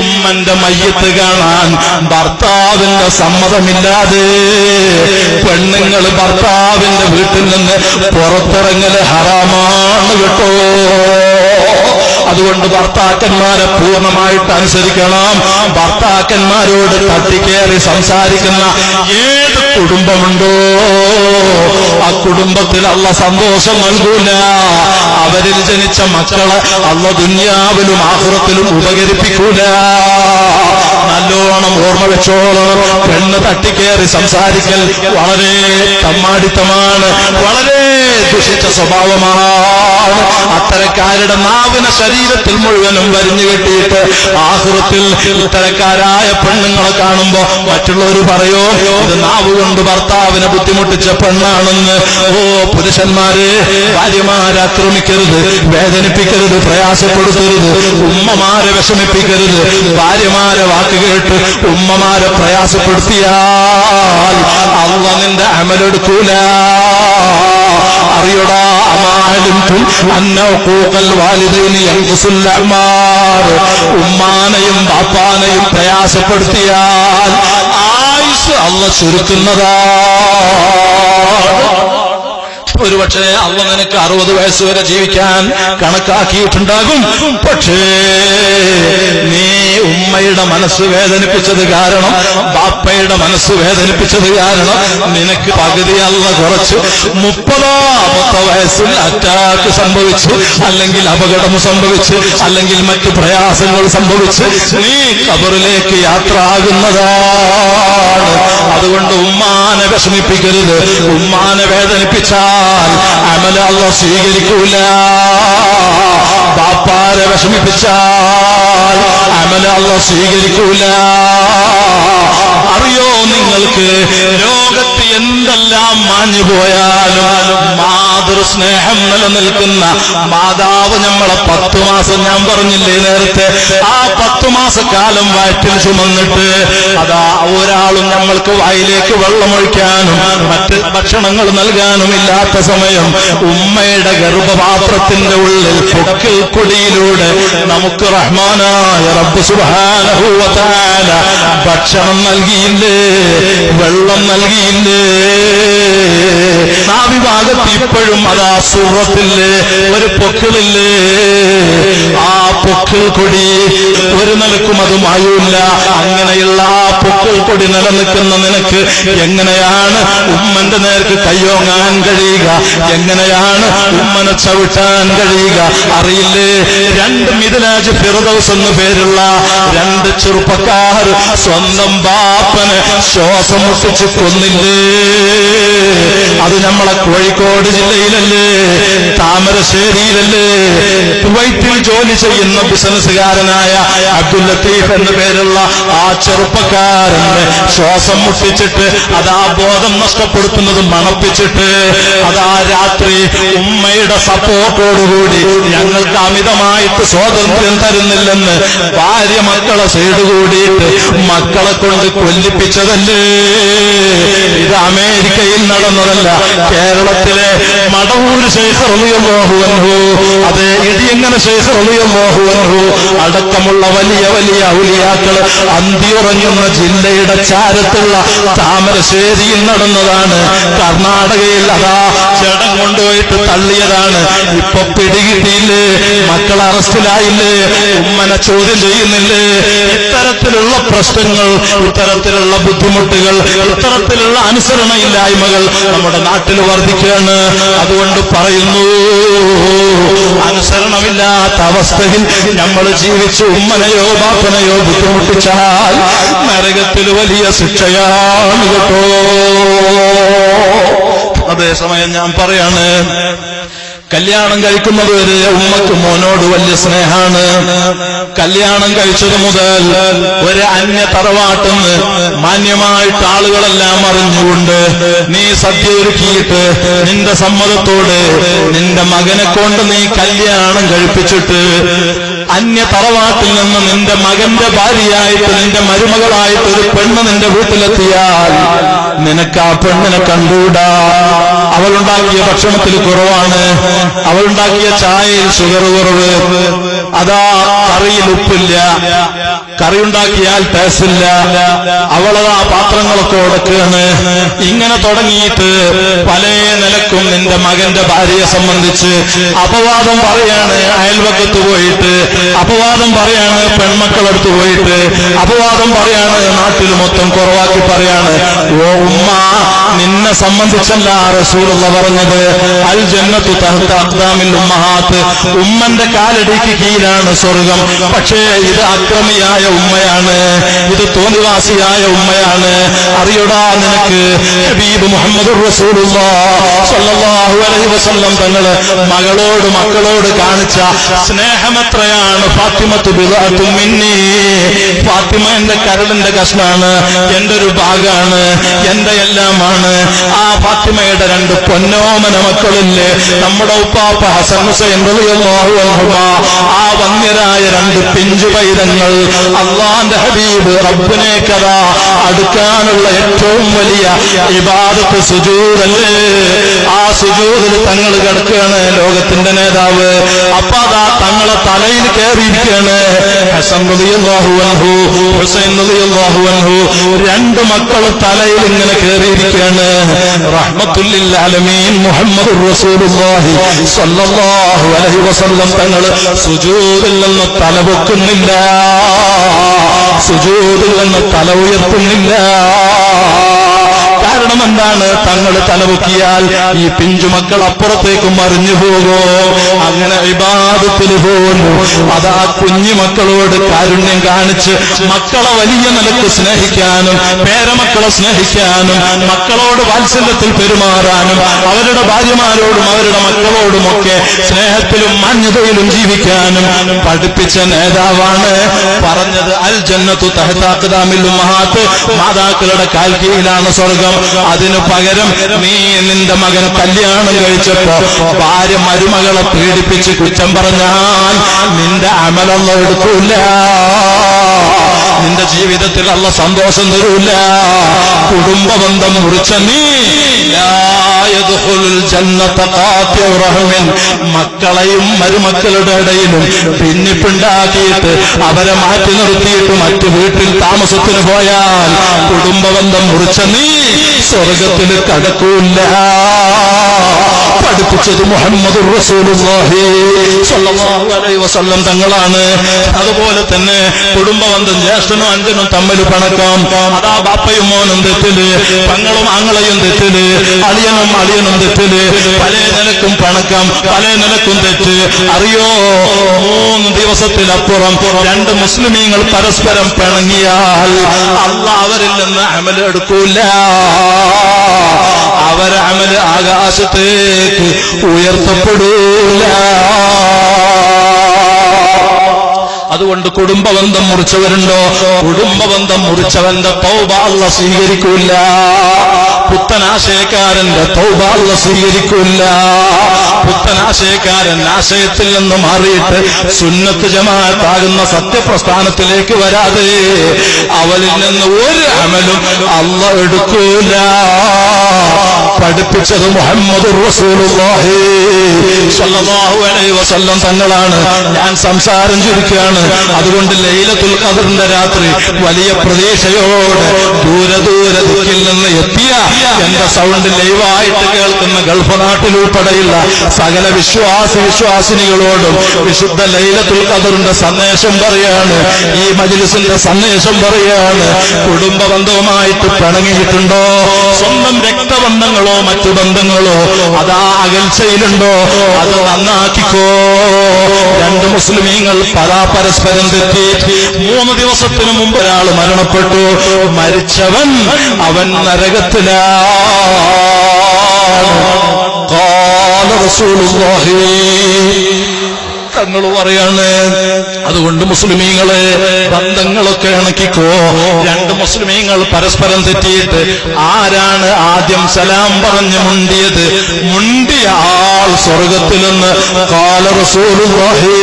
ഉമ്മന്റെ മയ്യത്ത് കാണാൻ ഭർത്താവിന്റെ സമ്മതമില്ലാതെ പെണ്ണുങ്ങൾ ഭർത്താവിന്റെ വീട്ടിൽ നിന്ന് പുറത്തിറങ്ങല് ഹറാമാണ് കേട്ടോ. അതുകൊണ്ട് ഭർത്താക്കന്മാരെ പൂർണ്ണമായിട്ട് അനുസരിക്കണം. ഭർത്താക്കന്മാരോട് തട്ടിക്കേറി സംസാരിക്കുന്ന ഏത് കുടുംബമുണ്ടോ ആ കുടുംബത്തിൽ അള്ള സന്തോഷം നൽകൂല. അവരിൽ ജനിച്ച മക്കളെ അള്ള ദുനിയാവിലും ആഖിറത്തിലും ഉപകരിപ്പിക്കൂല. നല്ലോണം ഓർമ്മ വെച്ചോളണം. പെണ്ണ് തട്ടിക്കേറി സംസാരിക്കൽ വളരെ തമ്മാടിത്തമാണ്, വളരെ ദുഷിച്ച സ്വഭാവമാണ്. അത്തരക്കാരുടെ നാവിനെ ശരീരത്തിൽ മുഴുവനും വരിഞ്ഞു കെട്ടിയിട്ട് ആഖിറത്തിൽ ഇത്തരക്കാരായ പെണ്ണുങ്ങളെ കാണുമ്പോ മറ്റുള്ളവർ പറയോ, ഇത് നാവ് കൊണ്ട് ഭർത്താവിനെ ബുദ്ധിമുട്ടിച്ച പെണ്ണാണെന്ന്. ഓ പുരുഷന്മാരെ, ഭാര്യമാരെ ആക്രമിക്കരുത്, വേദനിപ്പിക്കരുത്, പ്രയാസപ്പെടുത്തരുത്, ഉമ്മമാരെ വിഷമിപ്പിക്കരുത്. ഭാര്യമാരെ വാക്ക് കേട്ട് ഉമ്മമാരെ പ്രയാസപ്പെടുത്തിയാൽ അള്ളാ നിന്റെ അമലെടുക്കൂല. അറിയടാ, അമാലിംതും അന്ന ഉഖൂഖൽ വാലിദൈനി യൻഖുസുൽ അഅ്മാർ. ഉമ്മാനെയും ബാപ്പാനെയും പ്രയാസപ്പെടുത്തിയാൽ ആയുസ് അള്ളാ ചുരുക്കുന്നതാണ്. ഒരുപക്ഷെ അള്ള നിനക്ക് 60 വയസ്സ് വരെ ജീവിക്കാൻ കണക്കാക്കിയിട്ടുണ്ടാകും. പക്ഷേ നീ ഉമ്മയുടെ മനസ്സ് വേദനിപ്പിച്ചത് കാരണം, ബാപ്പയുടെ മനസ്സ് വേദനിപ്പിച്ചത് കാരണം നിനക്ക് പകുതി അള്ള കുറച്ച് 30ാമത്തെ വയസ്സിൽ അറ്റാക്ക് സംഭവിച്ചു, അല്ലെങ്കിൽ അപകടം സംഭവിച്ച്, അല്ലെങ്കിൽ മറ്റു പ്രയാസങ്ങൾ സംഭവിച്ച് നീ ഖബറിലേക്ക് യാത്ര ആകുന്നതാണ്. അതുകൊണ്ട് ഉമ്മാനെ വിഷമിപ്പിക്കരുത്. ഉമ്മാനെ വേദനിപ്പിച്ചാൽ അമല അല്ലാഹു സ്വീകരിക്കൂല. ബാപ്പാരെ വിഷമിപ്പിച്ചാൽ അമല അല്ലാഹു സ്വീകരിക്കൂല. അറിയോ നിങ്ങൾക്ക്, ലോകത്ത് എന്തെല്ലാം മാഞ്ഞു പോയാലും മാതൃസ്നേഹം നിലനിൽക്കുന്ന മാതാവ് നമ്മളെ 10 മാസം, ഞാൻ പറഞ്ഞില്ലേ നേരത്തെ, ആ 10 മാസക്കാലം വയറ്റിൽ ചുമന്നിട്ട് അതാ ഒരാളും നമ്മൾക്ക് വായിലേക്ക് വെള്ളമൊഴിക്കാനും മറ്റ് ഭക്ഷണങ്ങൾ നൽകാനും ഇല്ലാത്ത സമയം ഉമ്മയുടെ ഗർഭപാത്രത്തിന്റെ ഉള്ളിൽ പൊക്കിൽ കൊടിയിലൂടെ നമുക്ക് റഹ്മാനായ റബ്ബ് സുബ്ഹാനഹു വ തആല ഭക്ഷണം നൽകിയില്ലേ, വെള്ളം നൽകിയില്ലേ. ആ വിഭാഗത്ത് ഇപ്പോഴും അതാ സൂറത്തില്ലേ ഒരു പൊക്കിളില്ലേ, ആ പൊക്കിൾ കൊടി ഒരു നിലക്കും അത് മായൂല്ല. അങ്ങനെയുള്ള ആ പൊക്കിൾ കൊടി നിലനിൽക്കുന്ന നിനക്ക് എങ്ങനെയാണ് ഉമ്മന്റെ നേർക്ക് കയ്യോങ്ങാൻ കഴിയുക? എങ്ങനെയാണ് ഉമ്മനെ ചവിട്ടാൻ കഴിയുക? അറിയില്ലേ, 2 മിദ്ലാജ് ഫിർദൗസ് എന്ന് പേരുള്ള 2 ചെറുപ്പക്കാർ സ്വന്തം ബാപ്പനെ ശ്വാസം മുട്ടിച്ച് കൊന്നില്ലേ? അത് നമ്മളെ കോഴിക്കോട് ജില്ലയിലല്ലേ, താമരശ്ശേരിയിലല്ലേ. കുവൈത്തിൽ ജോലി ചെയ്യുന്ന ബിസിനസ്സുകാരനായ അബ്ദുൽ ലത്തീഫ് എന്ന പേരുള്ള ആ ചെറുപ്പക്കാരൻ ഇങ്ങനെ ശ്വാസം മുട്ടിച്ചിട്ട് അതാ ബോധം നഷ്ടപ്പെടുത്തുന്നത് മണപ്പിച്ചിട്ട് അതാ രാത്രി ഉമ്മയുടെ സപ്പോർട്ടോടുകൂടി ഞങ്ങൾക്ക് അമിതമായിട്ട് സ്വാതന്ത്ര്യം തരുന്നില്ലെന്ന് ഭാര്യ മക്കളെ സൈഡ് കൂടിയിട്ട് മക്കളെ കൊണ്ട് കൊല്ലിപ്പിച്ചതല്ലേ? ഇത് അമേരിക്കയിൽ നടന്നതല്ല, കേരളത്തിലെ മടവൂർ ശൈഖ് റളിയല്ലാഹു അൻഹു, അതേ ഇടിയങ്ങനെ ശൈഖ് റളിയല്ലാഹു അൻഹു അടക്കമുള്ള വലിയ വലിയ ഔലിയാക്കൾ അന്തിയുറങ്ങുന്ന ജില്ലയുടെ ചാരത്തുള്ള താമരശ്ശേരിയിൽ നടന്നതാണ്. കർണാടകയിൽ അതാ ജഡം കൊണ്ടുപോയിട്ട് തള്ളിയതാണ്. ഇപ്പൊ പിടികിട്ടിയില്ലേ? മക്കൾ അറസ്റ്റിലായില്ലേ? ഉമ്മനെ ചോദ്യം ചെയ്യുന്നില്ലേ? ഇത്തരത്തിലുള്ള പ്രശ്നങ്ങൾ, ഇത്തരത്തിലുള്ള ബുദ്ധിമുട്ടുകൾ, ഇത്തരത്തിലുള്ള അനുസരണയില്ലായ്മകൾ നമ്മുടെ നാട്ടിൽ വർദ്ധിക്കുകയാണ്. അതുകൊണ്ട് പറയുന്നു, അനുസരണമില്ലാത്ത അവസ്ഥയിൽ നമ്മൾ ജീവിച്ച് ഉമ്മനെയോ ബാപ്പനെയോ ബുദ്ധിമുട്ടിച്ചാൽ നരകത്തിൽ വലിയ ശിക്ഷയാണ് കേട്ടോ. അതേസമയം ഞാൻ പറയാണ്, കല്യാണം കഴിക്കുന്നത് വരെ ഉമ്മക്ക് മോനോട് വലിയ സ്നേഹാണ്. കല്യാണം കഴിച്ചത് മുതൽ ഒരു അന്യ തറവാട്ടെന്ന് മാന്യമായിട്ട് ആളുകളെല്ലാം അറിഞ്ഞുകൊണ്ട് നീ സദ്യ ഒരുക്കിയിട്ട് നിന്റെ സമ്മതത്തോട് നിന്റെ മകനെ കൊണ്ട് നീ കല്യാണം കഴിപ്പിച്ചിട്ട് അന്യ തറവാട്ടിൽ നിന്ന് നിന്റെ മകന്റെ ഭാര്യയായിട്ട് നിന്റെ മരുമകളായിട്ട് ഒരു പെണ്ണ് നിന്റെ വീട്ടിലെത്തിയാൽ നിനക്ക് ആ പെണ്ണിനെ കണ്ടുകൂടാ. അവളുണ്ടാക്കിയ ഭക്ഷണത്തിൽ കുറവാണ്, അവളുണ്ടാക്കിയ ചായയിൽ ഷുഗർ കുറവ്, അതാ കറിയിൽ ഉപ്പില്ല, കറി ഉണ്ടാക്കിയാൽ ടേസ്റ്റില്ല, അവളതാ പാത്രങ്ങളൊക്കെ ഉടക്കുകയാണ്. ഇങ്ങനെ തുടങ്ങിയിട്ട് പല നിലക്കും നിന്റെ മകന്റെ ഭാര്യയെ സംബന്ധിച്ച് അപവാദം പറയാണ്. അയൽവക്കത്ത് പോയിട്ട് അപവാദം പറയാണ്, പെൺമക്കളടുത്ത് പോയിട്ട് അപവാദം പറയാണ്, നാട്ടിൽ മൊത്തം കുറവാക്കി പറയാണ്. ഓ ഉമ്മ, നിന്നെ സംബന്ധിച്ചല്ല റസൂലുള്ള പറഞ്ഞത്, അൽ ജന്നത്തു തഹ്ത അഖ്ദാമിൽ ഉമ്മഹാത്ത്, ഉമ്മന്റെ കാലടിക്ക് കീഴിലാണ് സ്വർഗം. പക്ഷേ ഇത് അക്രമിയായ ഉമ്മയാണ്, ഇത് തോന്നിവാസിയായ ഉമ്മയാണ്. അറിയടാ നിനക്ക് ഹബീബ് മുഹമ്മദുർ റസൂലുള്ളാഹി സ്വല്ലല്ലാഹു അലൈഹി വസല്ലം തങ്ങള് മക്കളോട് കാണിച്ച സ്നേഹമെത്രയാണ്. ഫാത്തിമത്തു ബിദഅത്തും മിന്നി, ഫാത്തിമ എന്റെ കരളിന്റെ കഷ്ണാണ്, എന്റെ ഒരു ഭാഗമാണ്, എന്റെ എല്ലാമാണ്. ആ ഫാത്തിമയുടെ രണ്ട് പൊന്നോമന മക്കളില്ലേ, നമ്മുടെ ഉപ്പാപ്പ ഹസൻ ഹുസൈൻ റളിയല്ലാഹു അൻഹുമാ, ആ വന്യരായ രണ്ട് പിഞ്ചു പൈതങ്ങൾ അല്ലാഹുവിന്റെ ഹബീബ് റബ്ബിനെ കഥാ അടുക്കാനുള്ള ഏറ്റവും വലിയ ഇബാദത്ത് സുജൂദല്ലേ. ആ സുജൂദിൽ തങ്ങൾ കിടക്കുകയാണ്, ലോകത്തിന്റെ നേതാവ്. അപ്പൊ അതാ തങ്ങളെ തലയിൽ കയറിയിരിക്കുകയാണ്. ഹസൻ റളിയല്ലാഹു അൻഹു, ഹുസൈൻ റളിയല്ലാഹു അൻഹു, രണ്ട് മക്കൾ തലയിൽ ഇങ്ങനെ കയറിയിരിക്കുകയാണ്. റഹ്മത്തുൽ ലിൽ ആലമീൻ മുഹമ്മദുർ റസൂലുള്ളാഹി സ്വല്ലല്ലാഹു അലൈഹി വസല്ലം തങ്ങൾ സുജൂദിൽ നിന്ന് തല പൊക്കുന്നില്ല, സുജൂദിൽ നിന്ന് തല ഉയർത്തുന്നില്ല. കാരണം എന്താണ്? തങ്ങൾ തലപൊക്കിയാൽ ഈ പിഞ്ചുമക്കൾ അപ്പുറത്തേക്കും മറിഞ്ഞു പോകുമോ? അങ്ങനെ ഇബാദത്തിൽ പോകുന്നു. അതാ കുഞ്ഞുമക്കളോട് കാരുണ്യം കാണിച്ച് മക്കളെ വലിയ നിലക്ക് സ്നേഹിക്കാനും പേരമക്കളെ സ്നേഹിക്കാനും മക്കളോട് വാത്സല്യത്തിൽ പെരുമാറാനും അവരുടെ ഭാര്യമാരോടും അവരുടെ മക്കളോടുമൊക്കെ സ്നേഹത്തിലും മാന്യതയിലും ജീവിക്കാനും പഠിപ്പിച്ച നേതാവാണ് പറഞ്ഞത്, അൽ ജന്നത്തു തഹ്ത അഖ്ദാമിൽ ഉമ്മഹാത്ത്, മാതാക്കളുടെ കാൽ കീഴിലാണ് സ്വർഗം. അതിനു പകരം നീ നിന്റെ മകൻ കല്യാണം കഴിച്ചപ്പോ ഭാര്യ മരുമകളെ പീഡിപ്പിച്ച് കുറ്റം പറഞ്ഞാൽ നിന്റെ അമലൊന്നും എടുക്കൂല, നിന്റെ ജീവിതത്തിൽ അള്ള സന്തോഷം തരൂല. കുടുംബബന്ധം മുറിച്ച നീ മക്കളെയും മരുമക്കളുടെ ഇടയിലും ഭിന്നിപ്പുണ്ടാക്കിയിട്ട് അവരെ മാറ്റി നിർത്തിയിട്ട് മറ്റു വീട്ടിൽ താമസത്തിന് പോയാൽ കുടുംബബന്ധം മുറിച്ച നീ സ്വർഗത്തിൽ കടക്കൂല. പഠിപ്പിച്ചത് മുഹമ്മദുർ റസൂലുള്ളാഹി സ്വല്ലല്ലാഹു അലൈഹി വസല്ലം തങ്ങളാണ്. അതുപോലെ തന്നെ കുടുംബബന്ധം ജ്യേഷ്ഠനും അഞ്ചനും തമ്മിൽ പണക്കാം. അതാ ബാപ്പയും മോനും തെറ്റില്, പെങ്ങളും ആങ്ങളയും തെറ്റില്, അളിയനും തെറ്റില്, പല നിലക്കും പണക്കം, പല നിലക്കും തെറ്റ്. അറിയോ, 3 ദിവസത്തിലപ്പുറം രണ്ട് മുസ്ലിമീങ്ങൾ പരസ്പരം പിണങ്ങിയാൽ അല്ലാഹ് അവരിൽ നിന്ന് അമൽ എടുക്കൂല. അവരെ അമൽ ആകാശത്തേക്ക് ഉയർത്തപ്പെടൂല. അതുകൊണ്ട് കുടുംബബന്ധം മുറിച്ചവരുണ്ടോ? കുടുംബബന്ധം മുറിച്ചവന്റെ തൗബ അല്ലാഹു സ്വീകരിക്കൂല. പുത്തനാശയക്കാരന്റെ തൗബ അല്ലാഹു സ്വീകരിക്കൂല. പുത്തനാശയക്കാരൻ ആശയത്തിൽ നിന്ന് മാറിയിട്ട് സുന്നത്ത് ജമാഅത്താകുന്ന സത്യപ്രസ്ഥാനത്തിലേക്ക് വരാതെ അവനിൽ നിന്ന് ഒരു അമലും അല്ലാഹു എടുക്കൂല. പഠിപ്പിച്ചത് മുഹമ്മദുർ റസൂലുള്ളാഹി സ്വല്ലല്ലാഹു അലൈഹി വസല്ലം തങ്ങളാണ്. ഞാൻ സംസാരം ചുരുക്കുകയാണ്. അതുകൊണ്ട് ലൈലത്തുൽ ഖദറിന്റെ രാത്രി വലിയ പ്രതീക്ഷയോടെ ദൂരെ ദിക്കിൽ നിന്ന് എത്തിയ എന്റെ സൗണ്ട് ലൈവായിട്ട് കേൾക്കുന്ന ഗൾഫ് നാട്ടിലുൾപ്പെടെയുള്ള സകല വിശ്വാസിനികളോടും വിശുദ്ധ ലൈലത്തുൽ ഖദറിന്റെ സന്ദേശം പറയാണ്. ഈ മജ്ലിസിന്റെ സന്ദേശം പറയാണ്. കുടുംബ ബന്ധവുമായിട്ട് പിണങ്ങിയിട്ടുണ്ടോ? സ്വന്തം രക്തബന്ധങ്ങളോ മറ്റു ബന്ധങ്ങളോ അതാ അകൽച്ചയിലുണ്ടോ? അത് നന്നാക്കിക്കോ. രണ്ട് മുസ്ലിമീങ്ങൾ പരസ്പരം തെറ്റി 3 ദിവസത്തിനു മുമ്പ് ഒരാൾ മരണപ്പെട്ടു. മരിച്ചവൻ അവൻ നരകത്തിലാണ്. ഖാല റസൂലുള്ളാഹി തങ്ങൾ പറയാണ്. അതുകൊണ്ട് മുസ്ലിമീങ്ങളെ ബന്ധങ്ങളൊക്കെ ഇണക്കിക്കോ. രണ്ട് മുസ്ലിമീങ്ങൾ പരസ്പരം തെറ്റിയിട്ട് ആരാണ് ആദ്യം സലാം പറഞ്ഞ് മുണ്ടിയത്? മുണ്ടിയ ആൾ സ്വർഗത്തിൽ നിന്ന് ഖാല റസൂലുള്ളാഹി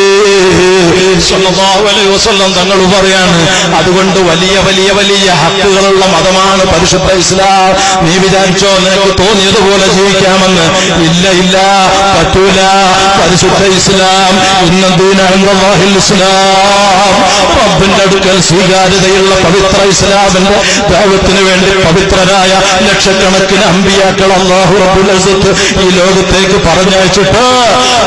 സ്വല്ലല്ലാഹു അലൈഹി വസല്ലം തങ്ങൾ പറയാണ്. അതുകൊണ്ട് വലിയ വലിയ വലിയ ഹക്കുകളുള്ള മതമാണ് പരിശുദ്ധ ഇസ്ലാം. നീ വിചാരിച്ചോ നിനക്ക് തോന്നിയതുപോലെ ജീവിക്കാമെന്ന്? ഇല്ല ഇല്ല, പറ്റൂല. പരിശുദ്ധ ഇസ്ലാം റബ്ബിന്റെ അടുക്കൽ സ്വീകാര്യതയുള്ള പവിത്ര ഇസ്ലാമിന്റെ ദഅവത്തിന് വേണ്ടി പവിത്രരായ ലക്ഷക്കണക്കിന് അമ്പിയാക്കൾ അല്ലാഹു റബ്ബുൽ ഇസ്സത്ത് ഈ ലോകത്തേക്ക് പറഞ്ഞയച്ചിട്ട്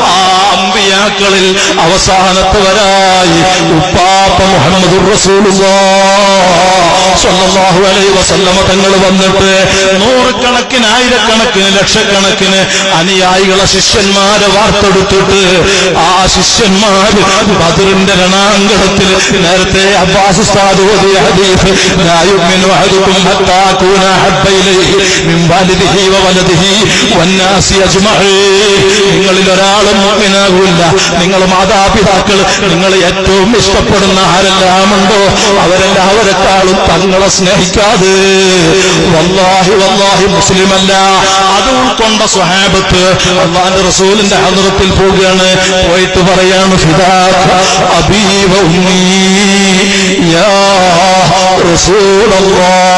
ആ അമ്പിയാക്കളിൽ അവസാനത്തവരായി ഉപ്പാപ്പ മുഹമ്മദുർ റസൂലുള്ളാഹി സ്വല്ലല്ലാഹു അലൈഹി വസല്ലമ തങ്ങൾ വന്നിട്ട് നൂറുകണക്കിന് ആയിരക്കണക്കിന് ലക്ഷക്കണക്കിന് അനുയായികളെ ശിഷ്യന്മാരെ വാർത്തെടുത്തിട്ട് ആ ശിഷ്യന്മാര് ബദറിന്റെ രണാങ്കണത്തിൽ നേരത്തെ അബ്ബാസ് ഉസ്താദ് ഓതിയ ഹദീസ് ലാ യുമിനു അഹദുകും ഹത്താ കൂന ഹബ്ബ ഇലൈഹി മിൻ വാലിദിഹി വവലദിഹി വന്നാസി അജ്മഈൻ. നിങ്ങളിൽ ഒരാളും മുഅ്മിനാകില്ല. നിങ്ങൾ മാതാപിതാക്കൾ നിങ്ങൾ ഏറ്റവും ഇഷ്ടപ്പെടുന്ന ആരെല്ലാം ഉണ്ടോ അവരെല്ലാവരെക്കാളും തങ്ങളെ സ്നേഹിക്കാതെ വല്ലാഹി വല്ലാഹി മുസ്ലിമല്ല. അത് ഉൾക്കൊണ്ട സ്വഹാബത്ത് അല്ലാഹുവിന്റെ റസൂലിന്റെ ഹദ്റത്തിൽ പോവുകയാണ്. പോയിട്ട് പറയാണ് ഫിദാക അബീ വ ഉമ്മീ യാ റസൂലല്ലാഹ്.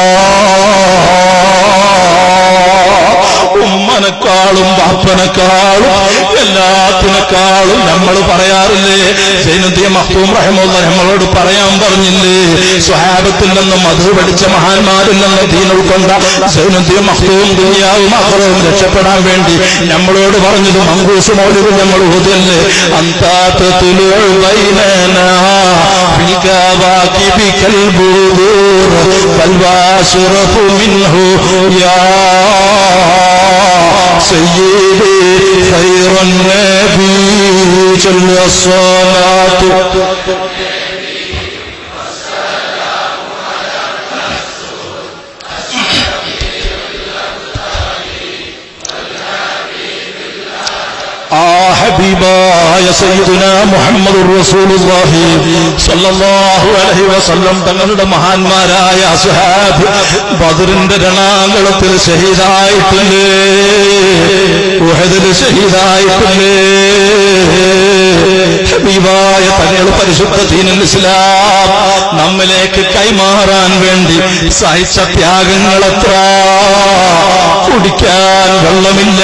ഉമ്മനെക്കാളും ബാപ്പനെക്കാളും എല്ലാത്തിനേക്കാളും നമ്മൾ പറയാറില്ലേ? സൈനുദ്ദീൻ മഖ്ദൂം റഹിമഹുല്ലാഹ് നമ്മളോട് പറയാൻ പറഞ്ഞില്ലേ? സ്വഹാബത്തിൽ നിന്നും മധു പഠിച്ച മഹാന്മാരിൽ നിന്ന് ദീൻ ഉൾക്കൊണ്ട സൈനുദ്ദീൻ മഖ്ദൂം ദുനിയാവും ആഖിറവും രക്ഷപ്പെടാൻ വേണ്ടി നമ്മളോട് പറഞ്ഞത് മങ്കൂസ് മൗലിദ് നമ്മൾ ഓതിയല്ലേ? അന്താതുലു ബൈനനാ ഫിൽ കവാകിബി കൽ ബുദൂർ ബൽ വാശറഫു മിൻഹു യാ സയ്യിദി ഖൈറുൻ നബി സല്ലല്ലാഹു അലൈഹി വസല്ലം. ഹബീബായ സയ്യിദുനാ മുഹമ്മദുർ റസൂലുള്ളാഹി സ്വല്ലല്ലാഹു അലൈഹി വസല്ലം തങ്ങളുടെ മഹാന്മാരായ അസ്ഹാബ് ബദറിന്റെ രണാങ്കണത്തിൽ ഷഹീദായിട്ടില്ലേ? ഉഹദിൽ ഷഹീദായിട്ടില്ലേ? ഹബീബായ തങ്ങൾ പരിശുദ്ധ ദീനുൽ ഇസ്ലാം നമ്മിലേക്ക് കൈമാറാൻ വേണ്ടി സഹിച്ച ത്യാഗങ്ങൾ എത്ര! കുടിക്കാൻ വെള്ളമില്ല,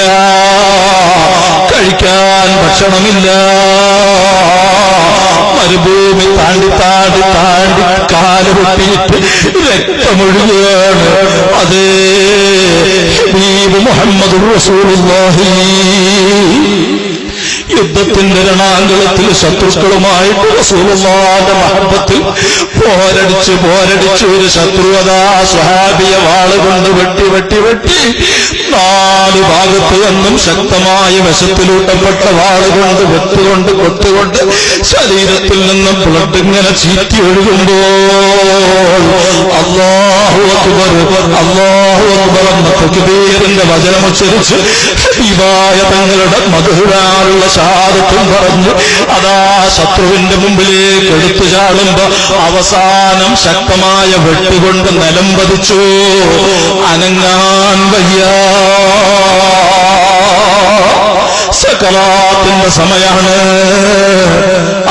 കഴിക്കാൻ ഭക്ഷണമില്ല, മരുഭൂമി താണ്ടി താണ്ടി താണ്ടി കാല് പൊട്ടിയിട്ട് രക്തമൊഴുകുകയാണ്. അതേ ഹബീബ് മുഹമ്മദുർ റസൂലുള്ളാഹി യുദ്ധത്തിന്റെ രണാങ്കണത്തിൽ ശത്രുക്കളുമായിട്ട് റസൂലുള്ളാഹിന്റെ മഹബത്തിൽ പോരടിച്ച് ഒരു ശത്രുവതാ സ്വഹാബിയ വാളുകൊണ്ട് വെട്ടി 4 ഭാഗത്ത് നിന്നും ശക്തമായ വശത്തിലൂട്ടപ്പെട്ട വാളുകൊണ്ട് കൊത്തുകൊണ്ട് ശരീരത്തിൽ നിന്നും ബ്ലഡ് ഇങ്ങനെ ചീറ്റി ഒഴുകുമ്പോൾ അല്ലാഹു അക്ബർ അല്ലാഹു അക്ബർ എന്ന തക്ബീറിന്റെ വചനമുച്ചരിച്ച് ഹബീബായ തങ്ങളുടെ മധുരാനുള്ള ഷഹാദത്തും പറഞ്ഞു അതാ ശത്രുവിന്റെ മുമ്പിലേക്ക് എടുത്തു ചാടുമ്പോ അവസാനം ശക്തമായ വെട്ടുകൊണ്ട് നിലം പതിച്ചു. അനങ്ങാൻ വയ്യ. സകറാത്തിന്റെ സമയാണ്.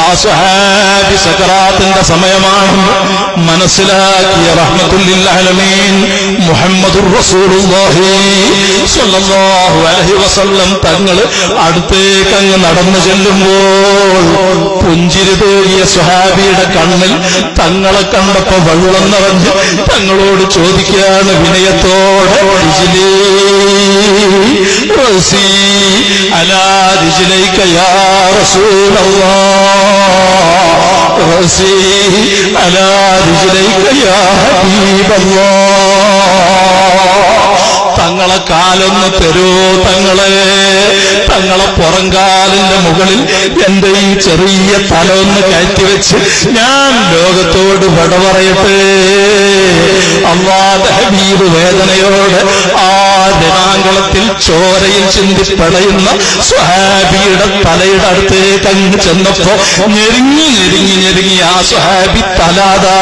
ആ സ്വഹാബി സകറാത്തിന്റെ സമയമാണ് മനസ്സിലാക്കിയ റഹ്മത്തുൽ ആലമീൻ മുഹമ്മദുർ റസൂലുള്ളാഹി സ്വല്ലല്ലാഹു അലൈഹി വസല്ലം തങ്ങൾ അടുത്തേക്ക് അങ്ങ് നടന്നു ചെല്ലുമ്പോൾ പുഞ്ചിരി തൂകിയ സ്വഹാബിയുടെ കണ്ണിൽ തങ്ങളെ കണ്ടപ്പോ വെള്ളം നിറഞ്ഞ് തങ്ങളോട് ചോദിക്കുകയാണ് വിനയത്തോടെ റസീ അലാ റിജ്ലൈക യാ റസൂലല്ലാഹ് റസീ അലാ റിജ്ലൈക യാ ഹബീബല്ലാഹ്. തങ്ങളെ കാലൊന്ന് തരൂ തങ്ങളെ. തങ്ങളെ പുറംകാലിന്റെ മുകളിൽ എന്റെ ഈ ചെറിയ തല ഒന്ന് കയറ്റിവെച്ച് ഞാൻ ലോകത്തോട് വിട പറയട്ടെ. അല്ലാഹുവിന്റെ ഹബീബ് വേദനയോടെ ആ രണാങ്കളത്തിൽ ചോരയിൽ ചിന്തി പടയുന്ന സ്വഹാബിയുടെ തലയുടെ അടുത്തേക്ക് അങ്ങ് ചെന്നപ്പോ ഞെരുങ്ങി ഞെരുങ്ങി ഞെരുങ്ങി ആ സ്വഹാബി തലാതാ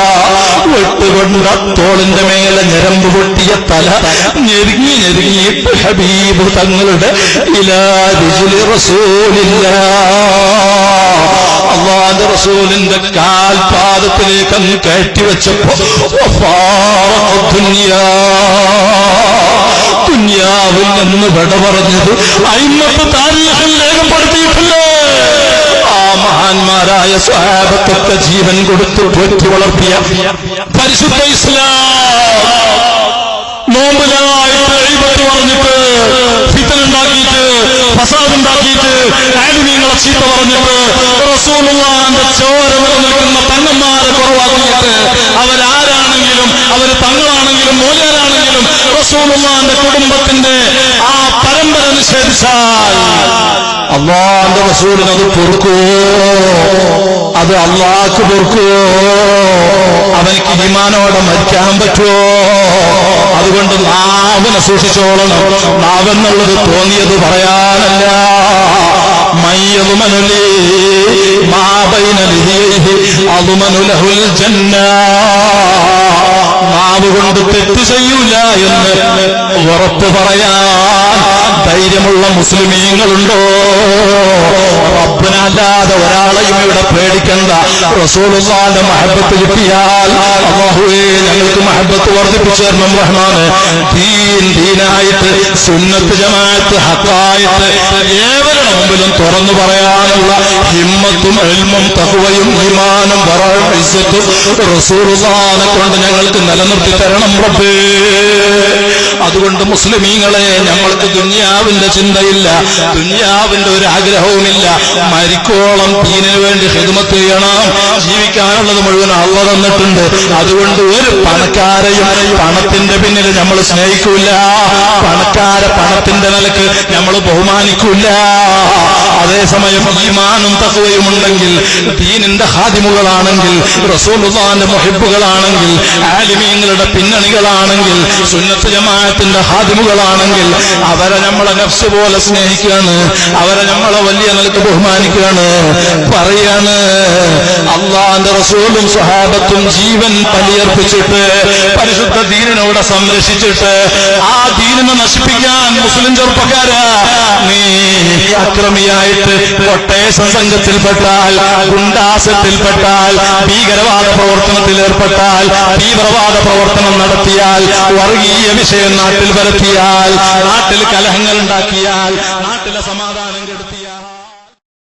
വെട്ടുകൊണ്ട തോളിന്റെ മേലെ ഞരമ്പ് പൊട്ടിയ തല ഞെരുങ്ങി ഞെരുങ്ങിയിട്ട് ഹബീബ് തങ്ങളുടെ ഇലാ റിജ്ലി റസൂലില്ലാഹ് അല്ലാഹുവിന്റെ റസൂലിന്റെ കാൽപാദത്തിലേക്ക് അങ്ങ് കയറ്റിവെച്ചപ്പോ ദുനിയാവിൽ നിന്ന് വിട പറഞ്ഞത് അയിമ്മത്ത് താരീഖിൽ രേഖപ്പെടുത്തിയിട്ടില്ലേ? ആ മഹാന്മാരായ സ്വഹാബത്തൊക്കെ ജീവൻ കൊടുത്ത് പോറ്റി വളർത്തിയ പരിശുദ്ധ ഇസ്ലാം നോമ്പലായിട്ട് ഇബത്ത് പറഞ്ഞിട്ട് ഫിത്നയുണ്ടാക്കിയിട്ട് ഫസാദുണ്ടാക്കിയിട്ട് ആലിമീങ്ങളെ ചീത്ത പറഞ്ഞിട്ട് റസൂലുള്ളാഹിന്റെ ചോര നിൽക്കുന്ന തങ്ങന്മാരെ കുറവാക്കിയിട്ട് അവരാരാണെങ്കിലും അവര് തങ്ങളാണെങ്കിലും മൂല്യരാണെങ്കിലും റസൂലുള്ളാഹിന്റെ കുടുംബത്തിന്റെ ആ പരമ്പര നിഷേധിച്ചാൽ അല്ലാഹുവിന്റെ റസൂലിന് അത് പൊറുക്കുവോ? അത് അല്ലാഹ്ക്ക് പൊറുക്കുവോ? അവനിക്ക് ഈമാനോടെ മരിക്കാൻ പറ്റുമോ? അതുകൊണ്ട് നാവിനെ സൂക്ഷിച്ചോളണം. നാവെന്നുള്ളത് തോന്നിയത് പറയാനല്ല. മയ്യതുമനുലി മാബൈന ലിഹിയൈഹി അദ്മനു ലഹുൽ ജന്ന. നാവ് കൊണ്ട് തെറ്റ് ചെയ്യൂല എന്ന് ഉറപ്പ് പറയാൻ ധൈര്യമുള്ള മുസ്ലിമീങ്ങളുണ്ടോ? റബ്ബിനല്ലാതെ ഒരാളെയും ഇവിടെ പേടിക്കണ്ട. റസൂലുള്ളാഹിന്റെ മഹബത്ത് കിട്ടിയാൽ അല്ലാഹുവേ ഞങ്ങൾക്ക് മഹബത്ത് വർദ്ധിപ്പിച്ചു തരണം റഹ്മാനെ. ദീനായിട്ട് സുന്നത്ത് ജമാഅത്ത് ഹഖായിട്ട് ഏവരുടെ മുമ്പിലും തുറന്നു പറയാനുള്ള ഹിമ്മത്തും ഇൽമും തഖ്വയും ഈമാനും വറഉം ഇസ്സത്തും റസൂലുള്ളാഹിനെ കൊണ്ട് ഞങ്ങൾക്ക് നിലനിർത്തി തരണം റബ്ബേ. അതുകൊണ്ട് മുസ്ലിമീങ്ങളെ ഞങ്ങൾക്ക് ദുനിയാവിന്റെ ചിന്തയില്ല, ദുനിയാവിന്റെ ഒരു ആഗ്രഹവുമില്ല. മരിക്കോളം ദീനിനു വേണ്ടി ഖിദ്മത്ത് ചെയ്യണം. ജീവിക്കാനുള്ളത് മുഴുവൻ അല്ലാഹ് തന്നിട്ടുണ്ട്. അതുകൊണ്ട് ഒരു പണക്കാരെയും പണത്തിന്റെ പിന്നിൽ നമ്മൾ സ്നേഹിക്കൂല. പണക്കാരെ പണത്തിന്റെ നിലക്ക് നമ്മൾ ബഹുമാനിക്കൂല. അതേസമയം ഈമാനും തഖ്വയും ഉണ്ടെങ്കിൽ, ദീനിന്റെ ഖാദിമുകളാണെങ്കിൽ, റസൂലുള്ളാഹിന്റെ മുഹിബ്ബുകളാണെങ്കിൽ, ആലിമീങ്ങളുടെ പിന്നണികളാണെങ്കിൽ, സുന്നത്ത് ജമാഅത്തിന്റെ ഖാദിമുകളാണെങ്കിൽ അവരെ നമ്മളെ നഫ്സ് പോലെ സ്നേഹിക്കുകയാണ്. അവരെ നമ്മളെ വലിയ നിലക്ക് ബഹുമാനിക്കുകയാണ്. പറയാണ് അല്ലാഹുവിന്റെ റസൂലും സ്വഹാബത്തും ജീവൻ ബലിയർപ്പിച്ചിട്ട് പരിശുദ്ധ ദീനിനോട് സംരക്ഷിച്ചിട്ട് ആ ദീനിനെ നശിപ്പിക്കാൻ മുസ്ലിം ചെറുപ്പക്കാരാ നീ അക്രമിയായിട്ട് കൊട്ടേഷൻ സംഘത്തിൽപ്പെട്ടാൽ, ഗുണ്ടാസത്തിൽപ്പെട്ടാൽ, ഭീകരവാദ പ്രവർത്തനത്തിൽ ഏർപ്പെട്ടാൽ, തീവ്രവാദ പ്രവർത്തനം നടത്തിയാൽ, വർഗീയ വിഷയം നാട്ടിൽ വരുത്തിയാൽ, നാട്ടിൽ കലഹങ്ങൾ ഉണ്ടാക്കിയാൽ, നാട്ടിലെ സമാധാനം